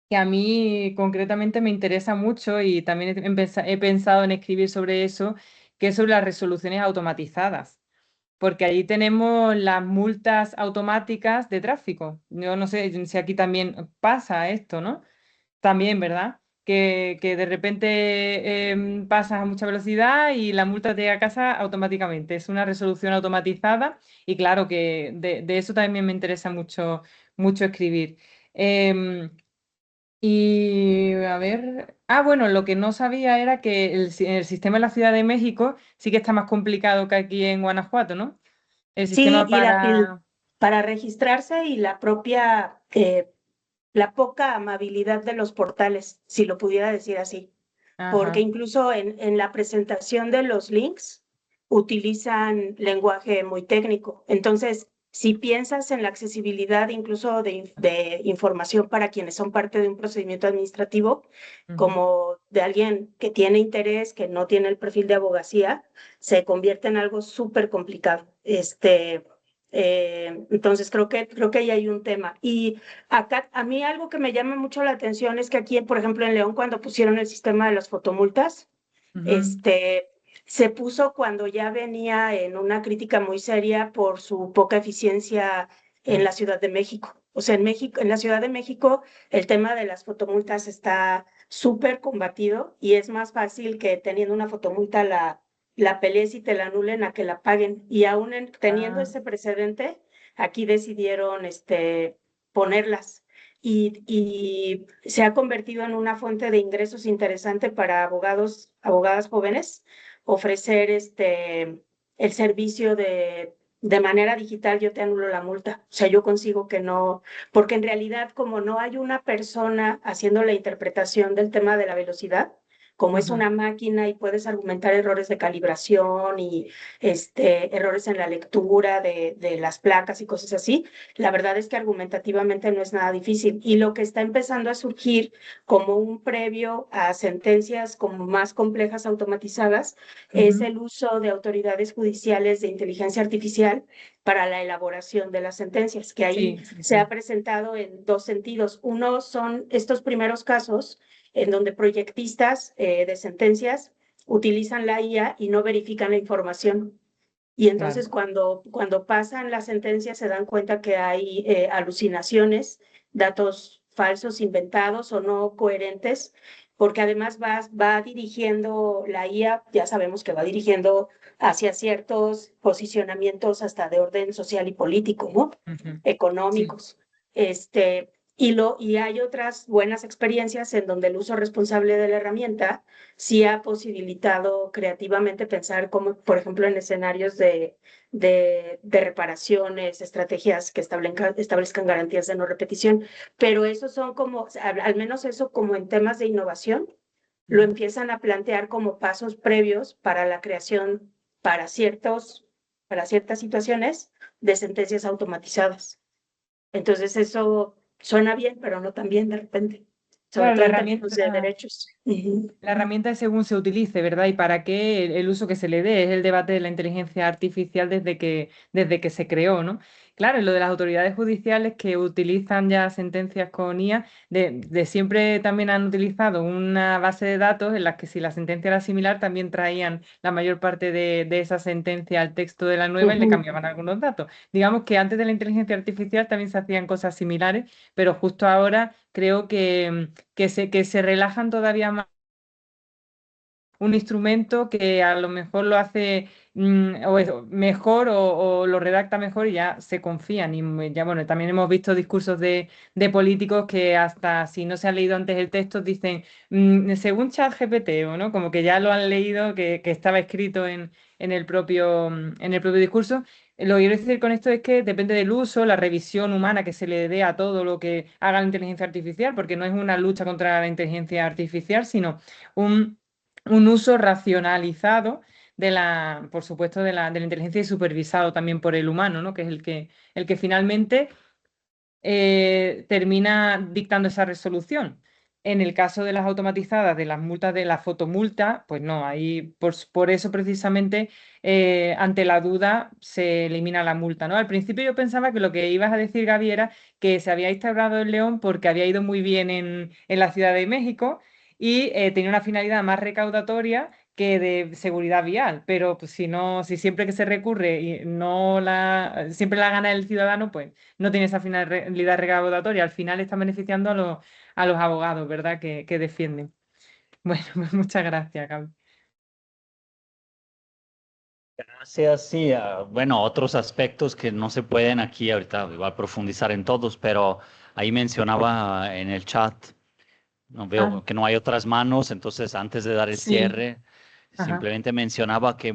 que a mí concretamente me interesa mucho y también he pensado en escribir sobre eso, que es sobre las resoluciones automatizadas. Porque ahí tenemos las multas automáticas de tráfico. Yo no sé si aquí también pasa esto, ¿no? También, ¿verdad? Que de repente pasas a mucha velocidad y la multa te llega a casa automáticamente. Es una resolución automatizada y claro que de eso también me interesa mucho, mucho escribir. Y a ver, bueno, lo que no sabía era que el sistema de la Ciudad de México sí que está más complicado que aquí en Guanajuato, ¿no? El Sí, sistema y para... para registrarse y la poca amabilidad de los portales, si lo pudiera decir así. Porque Ajá. incluso en la presentación de los links, utilizan lenguaje muy técnico. Entonces, si piensas en la accesibilidad incluso de información para quienes son parte de un procedimiento administrativo, como de alguien que tiene interés, que no tiene el perfil de abogacía, se convierte en algo súper complicado. Entonces creo que ahí hay un tema. Y acá a mí algo que me llama mucho la atención es que aquí, por ejemplo, en León, cuando pusieron el sistema de las fotomultas, se puso cuando ya venía en una crítica muy seria por su poca eficiencia en la Ciudad de México. O sea, en la Ciudad de México el tema de las fotomultas está súper combatido y es más fácil que teniendo una fotomulta la pelees y te la anulen a que la paguen. Y aún teniendo ese precedente, aquí decidieron ponerlas. Y se ha convertido en una fuente de ingresos interesante para abogadas jóvenes, ofrecer el servicio de manera digital, yo te anulo la multa. O sea, yo consigo que no, porque en realidad como no hay una persona haciendo la interpretación del tema de la velocidad, como es una máquina y puedes argumentar errores de calibración y errores en la lectura de las placas y cosas así, la verdad es que argumentativamente no es nada difícil. Y lo que está empezando a surgir como un previo a sentencias como más complejas automatizadas es el uso de autoridades judiciales de inteligencia artificial para la elaboración de las sentencias, que ahí se ha presentado en dos sentidos. Uno son estos primeros casos en donde proyectistas de sentencias utilizan la IA y no verifican la información. Y entonces cuando pasan las sentencias se dan cuenta que hay alucinaciones, datos falsos, inventados o no coherentes, porque además va dirigiendo la IA, ya sabemos que va dirigiendo hacia ciertos posicionamientos hasta de orden social y político, ¿no? Económicos. Y hay otras buenas experiencias en donde el uso responsable de la herramienta sí ha posibilitado creativamente pensar como, por ejemplo, en escenarios de reparaciones, estrategias que establezcan garantías de no repetición, pero esos son como, al menos eso como en temas de innovación, lo empiezan a plantear como pasos previos para la creación para ciertas situaciones de sentencias automatizadas. Entonces eso suena bien, pero no tan bien de repente, sobre todo en términos de derechos. La herramienta es según se utilice, ¿verdad? Y para qué el uso que se le dé. Es el debate de la inteligencia artificial desde que se creó, ¿no? Claro, en lo de las autoridades judiciales que utilizan ya sentencias con IA, de siempre también han utilizado una base de datos en las que si la sentencia era similar, también traían la mayor parte de esa sentencia al texto de la nueva y le cambiaban algunos datos. Digamos que antes de la inteligencia artificial también se hacían cosas similares, pero justo ahora creo que se relajan todavía más un instrumento que a lo mejor lo hace mejor o lo redacta mejor y ya se confían. Y ya, bueno, también hemos visto discursos de políticos que hasta si no se han leído antes el texto dicen, según ChatGPT, o no, como que ya lo han leído, que estaba escrito en el propio discurso. Lo que quiero decir con esto es que depende del uso, la revisión humana que se le dé a todo lo que haga la inteligencia artificial, porque no es una lucha contra la inteligencia artificial, sino un uso racionalizado por supuesto, de la inteligencia y supervisado también por el humano, ¿no? Que es el que finalmente termina dictando esa resolución. En el caso de las automatizadas, de las multas de la fotomulta, pues no, ahí por eso precisamente ante la duda se elimina la multa, ¿no? Al principio yo pensaba que lo que ibas a decir, Gaby, era que se había instaurado en León porque había ido muy bien en la Ciudad de México y tenía una finalidad más recaudatoria que de seguridad vial, pero pues si siempre que se recurre y siempre la gana el ciudadano, pues no tiene esa finalidad recaudatoria. Al final están beneficiando a los abogados, ¿verdad? Que defienden. Bueno, pues muchas gracias, Gaby. Gracias, sí. Bueno, otros aspectos que no se pueden aquí ahorita, igual profundizar en todos, pero ahí mencionaba en el chat, no veo que no hay otras manos, entonces antes de dar el cierre, simplemente mencionaba que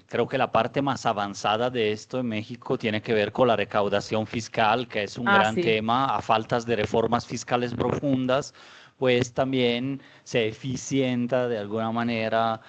creo que la parte más avanzada de esto en México tiene que ver con la recaudación fiscal, que es un gran tema a faltas de reformas fiscales profundas, pues también se eficienta de alguna manera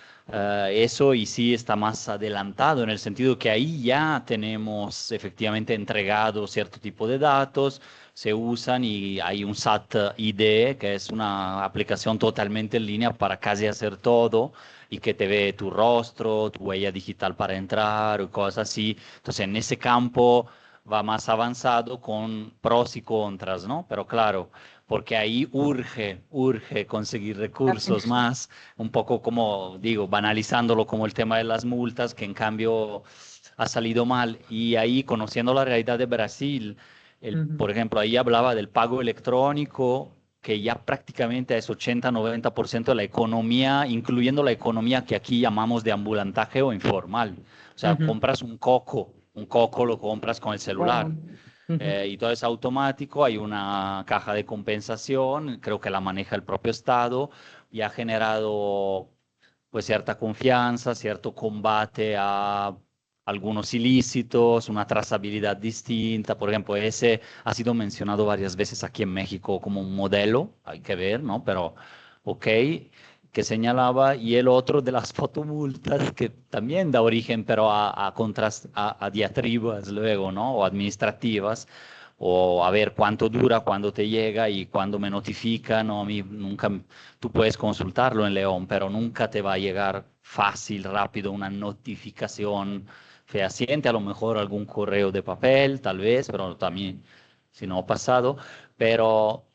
eso y sí está más adelantado en el sentido que ahí ya tenemos efectivamente entregado cierto tipo de datos, se usan y hay un SAT ID, que es una aplicación totalmente en línea para casi hacer todo y que te ve tu rostro, tu huella digital para entrar o cosas así. Entonces, en ese campo va más avanzado con pros y contras, ¿no? Pero claro, porque ahí urge conseguir recursos más, un poco como digo, banalizándolo como el tema de las multas, que en cambio ha salido mal. Y ahí, conociendo la realidad de Brasil, Ujú. por ejemplo, ahí hablaba del pago electrónico, que ya prácticamente es 80-90% de la economía, incluyendo la economía que aquí llamamos de ambulantaje o informal. O sea, Ujú. compras un coco lo compras con el celular. Wow. Ujú. Y todo es automático, hay una caja de compensación, creo que la maneja el propio Estado y ha generado pues cierta confianza, cierto combate a algunos ilícitos, una trazabilidad distinta. Por ejemplo, ese ha sido mencionado varias veces aquí en México como un modelo, hay que ver, ¿no? Pero, ok, que señalaba, y el otro de las fotomultas, que también da origen, pero a diatribas luego, ¿no? O administrativas, o a ver cuánto dura, cuándo te llega y cuándo me notifican, ¿no? A mí nunca, tú puedes consultarlo en León, pero nunca te va a llegar fácil, rápido, una notificación fehaciente, a lo mejor algún correo de papel, tal vez, pero también, si no ha pasado, pero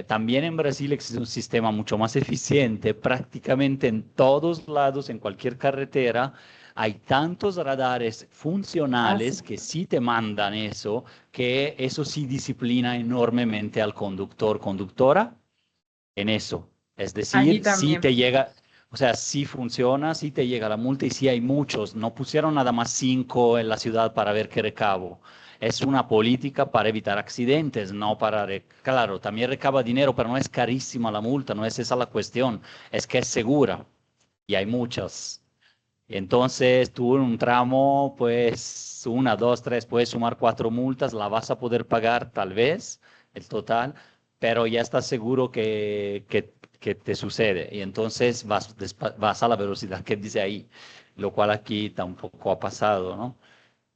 también en Brasil existe un sistema mucho más eficiente, prácticamente en todos lados, en cualquier carretera, hay tantos radares Ah, sí. funcionales que sí te mandan eso, que eso sí disciplina enormemente al conductor, conductora en eso. Es Allí decir, si también. te llega, o sea, si funciona, si te llega la multa y si hay muchos. No pusieron nada más 5 en la ciudad para ver qué recabo. Es una política para evitar accidentes, no para... Claro, también recaba dinero, pero no es carísima la multa, no es esa la cuestión. Es que es segura y hay muchas. Entonces, tú en un tramo, pues, una, dos, tres, puedes sumar 4 multas, la vas a poder pagar tal vez, el total, pero ya estás seguro que te sucede. Y entonces vas a la velocidad que dice ahí, lo cual aquí tampoco ha pasado, ¿no?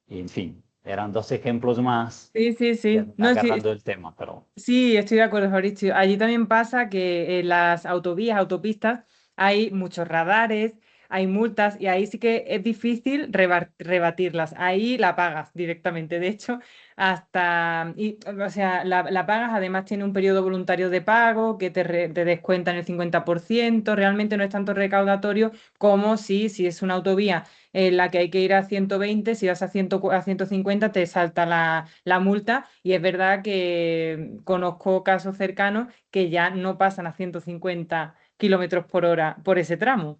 Y, en fin, eran 2 ejemplos más, Sí, sí, ya sí. No, sí, agarrando el tema, pero sí, estoy de acuerdo, Fabricio. Allí también pasa que en las autovías, autopistas, hay muchos radares, hay multas y ahí sí que es difícil rebatirlas. Ahí la pagas directamente. De hecho, o sea, la pagas, además tiene un periodo voluntario de pago que te descuentan el 50%. Realmente no es tanto recaudatorio como si es una autovía en la que hay que ir a 120, si vas a 150 te salta la multa y es verdad que conozco casos cercanos que ya no pasan a 150 kilómetros por hora por ese tramo.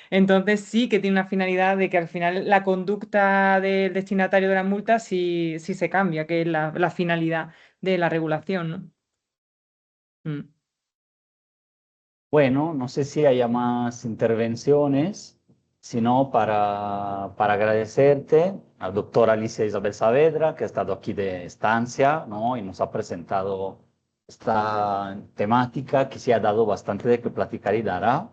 Entonces sí que tiene una finalidad de que al final la conducta del destinatario de la multa sí se cambia, que es la finalidad de la regulación, ¿no? Mm. bueno, no sé si haya más intervenciones, sino para agradecerte al doctor Alicia Isabel Saavedra, que ha estado aquí de estancia, ¿no? Y nos ha presentado esta temática que sí ha dado bastante de qué platicar y dará.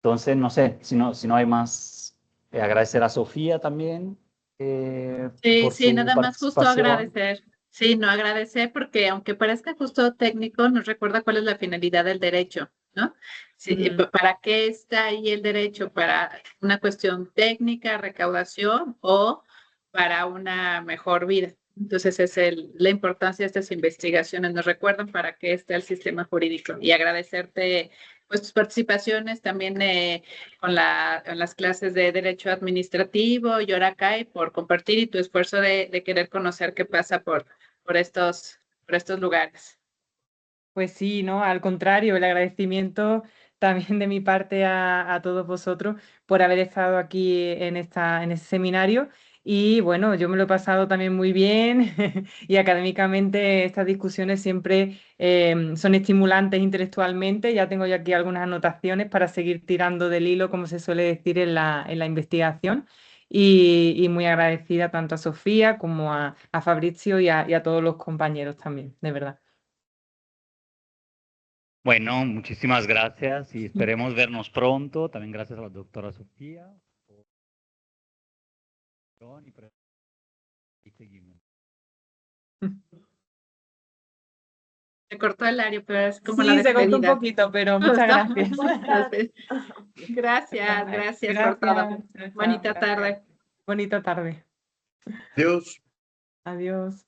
Entonces, no sé, si no hay más, agradecer a Sofía también Sí, por sí, su nada más justo participación. agradecer. Sí, no agradecer porque aunque parezca justo técnico, nos recuerda cuál es la finalidad del derecho, ¿no? Sí, Mm. ¿para qué está ahí el derecho? ¿Para una cuestión técnica, recaudación o para una mejor vida? Entonces, la importancia de estas investigaciones. Nos recuerdan para qué está el sistema jurídico y agradecerte pues tus participaciones también en las clases de Derecho Administrativo y ahora acá y por compartir y tu esfuerzo de querer conocer qué pasa por estos lugares. Pues sí, ¿no? Al contrario, el agradecimiento también de mi parte a todos vosotros por haber estado aquí en ese seminario. Y bueno, yo me lo he pasado también muy bien y académicamente estas discusiones siempre son estimulantes intelectualmente. Ya tengo yo aquí algunas anotaciones para seguir tirando del hilo, como se suele decir en la investigación. Y muy agradecida tanto a Sofía como a Fabrizio y a todos los compañeros también, de verdad. Bueno, muchísimas gracias y esperemos vernos pronto. También gracias a la doctora Sofía. Y seguimos. Se cortó el área, pero es como la Sí, se cortó un despedida. poquito, pero muchas gracias. Gracias por todo. Gracias. Bonita tarde. Bonita tarde. Adiós. Adiós.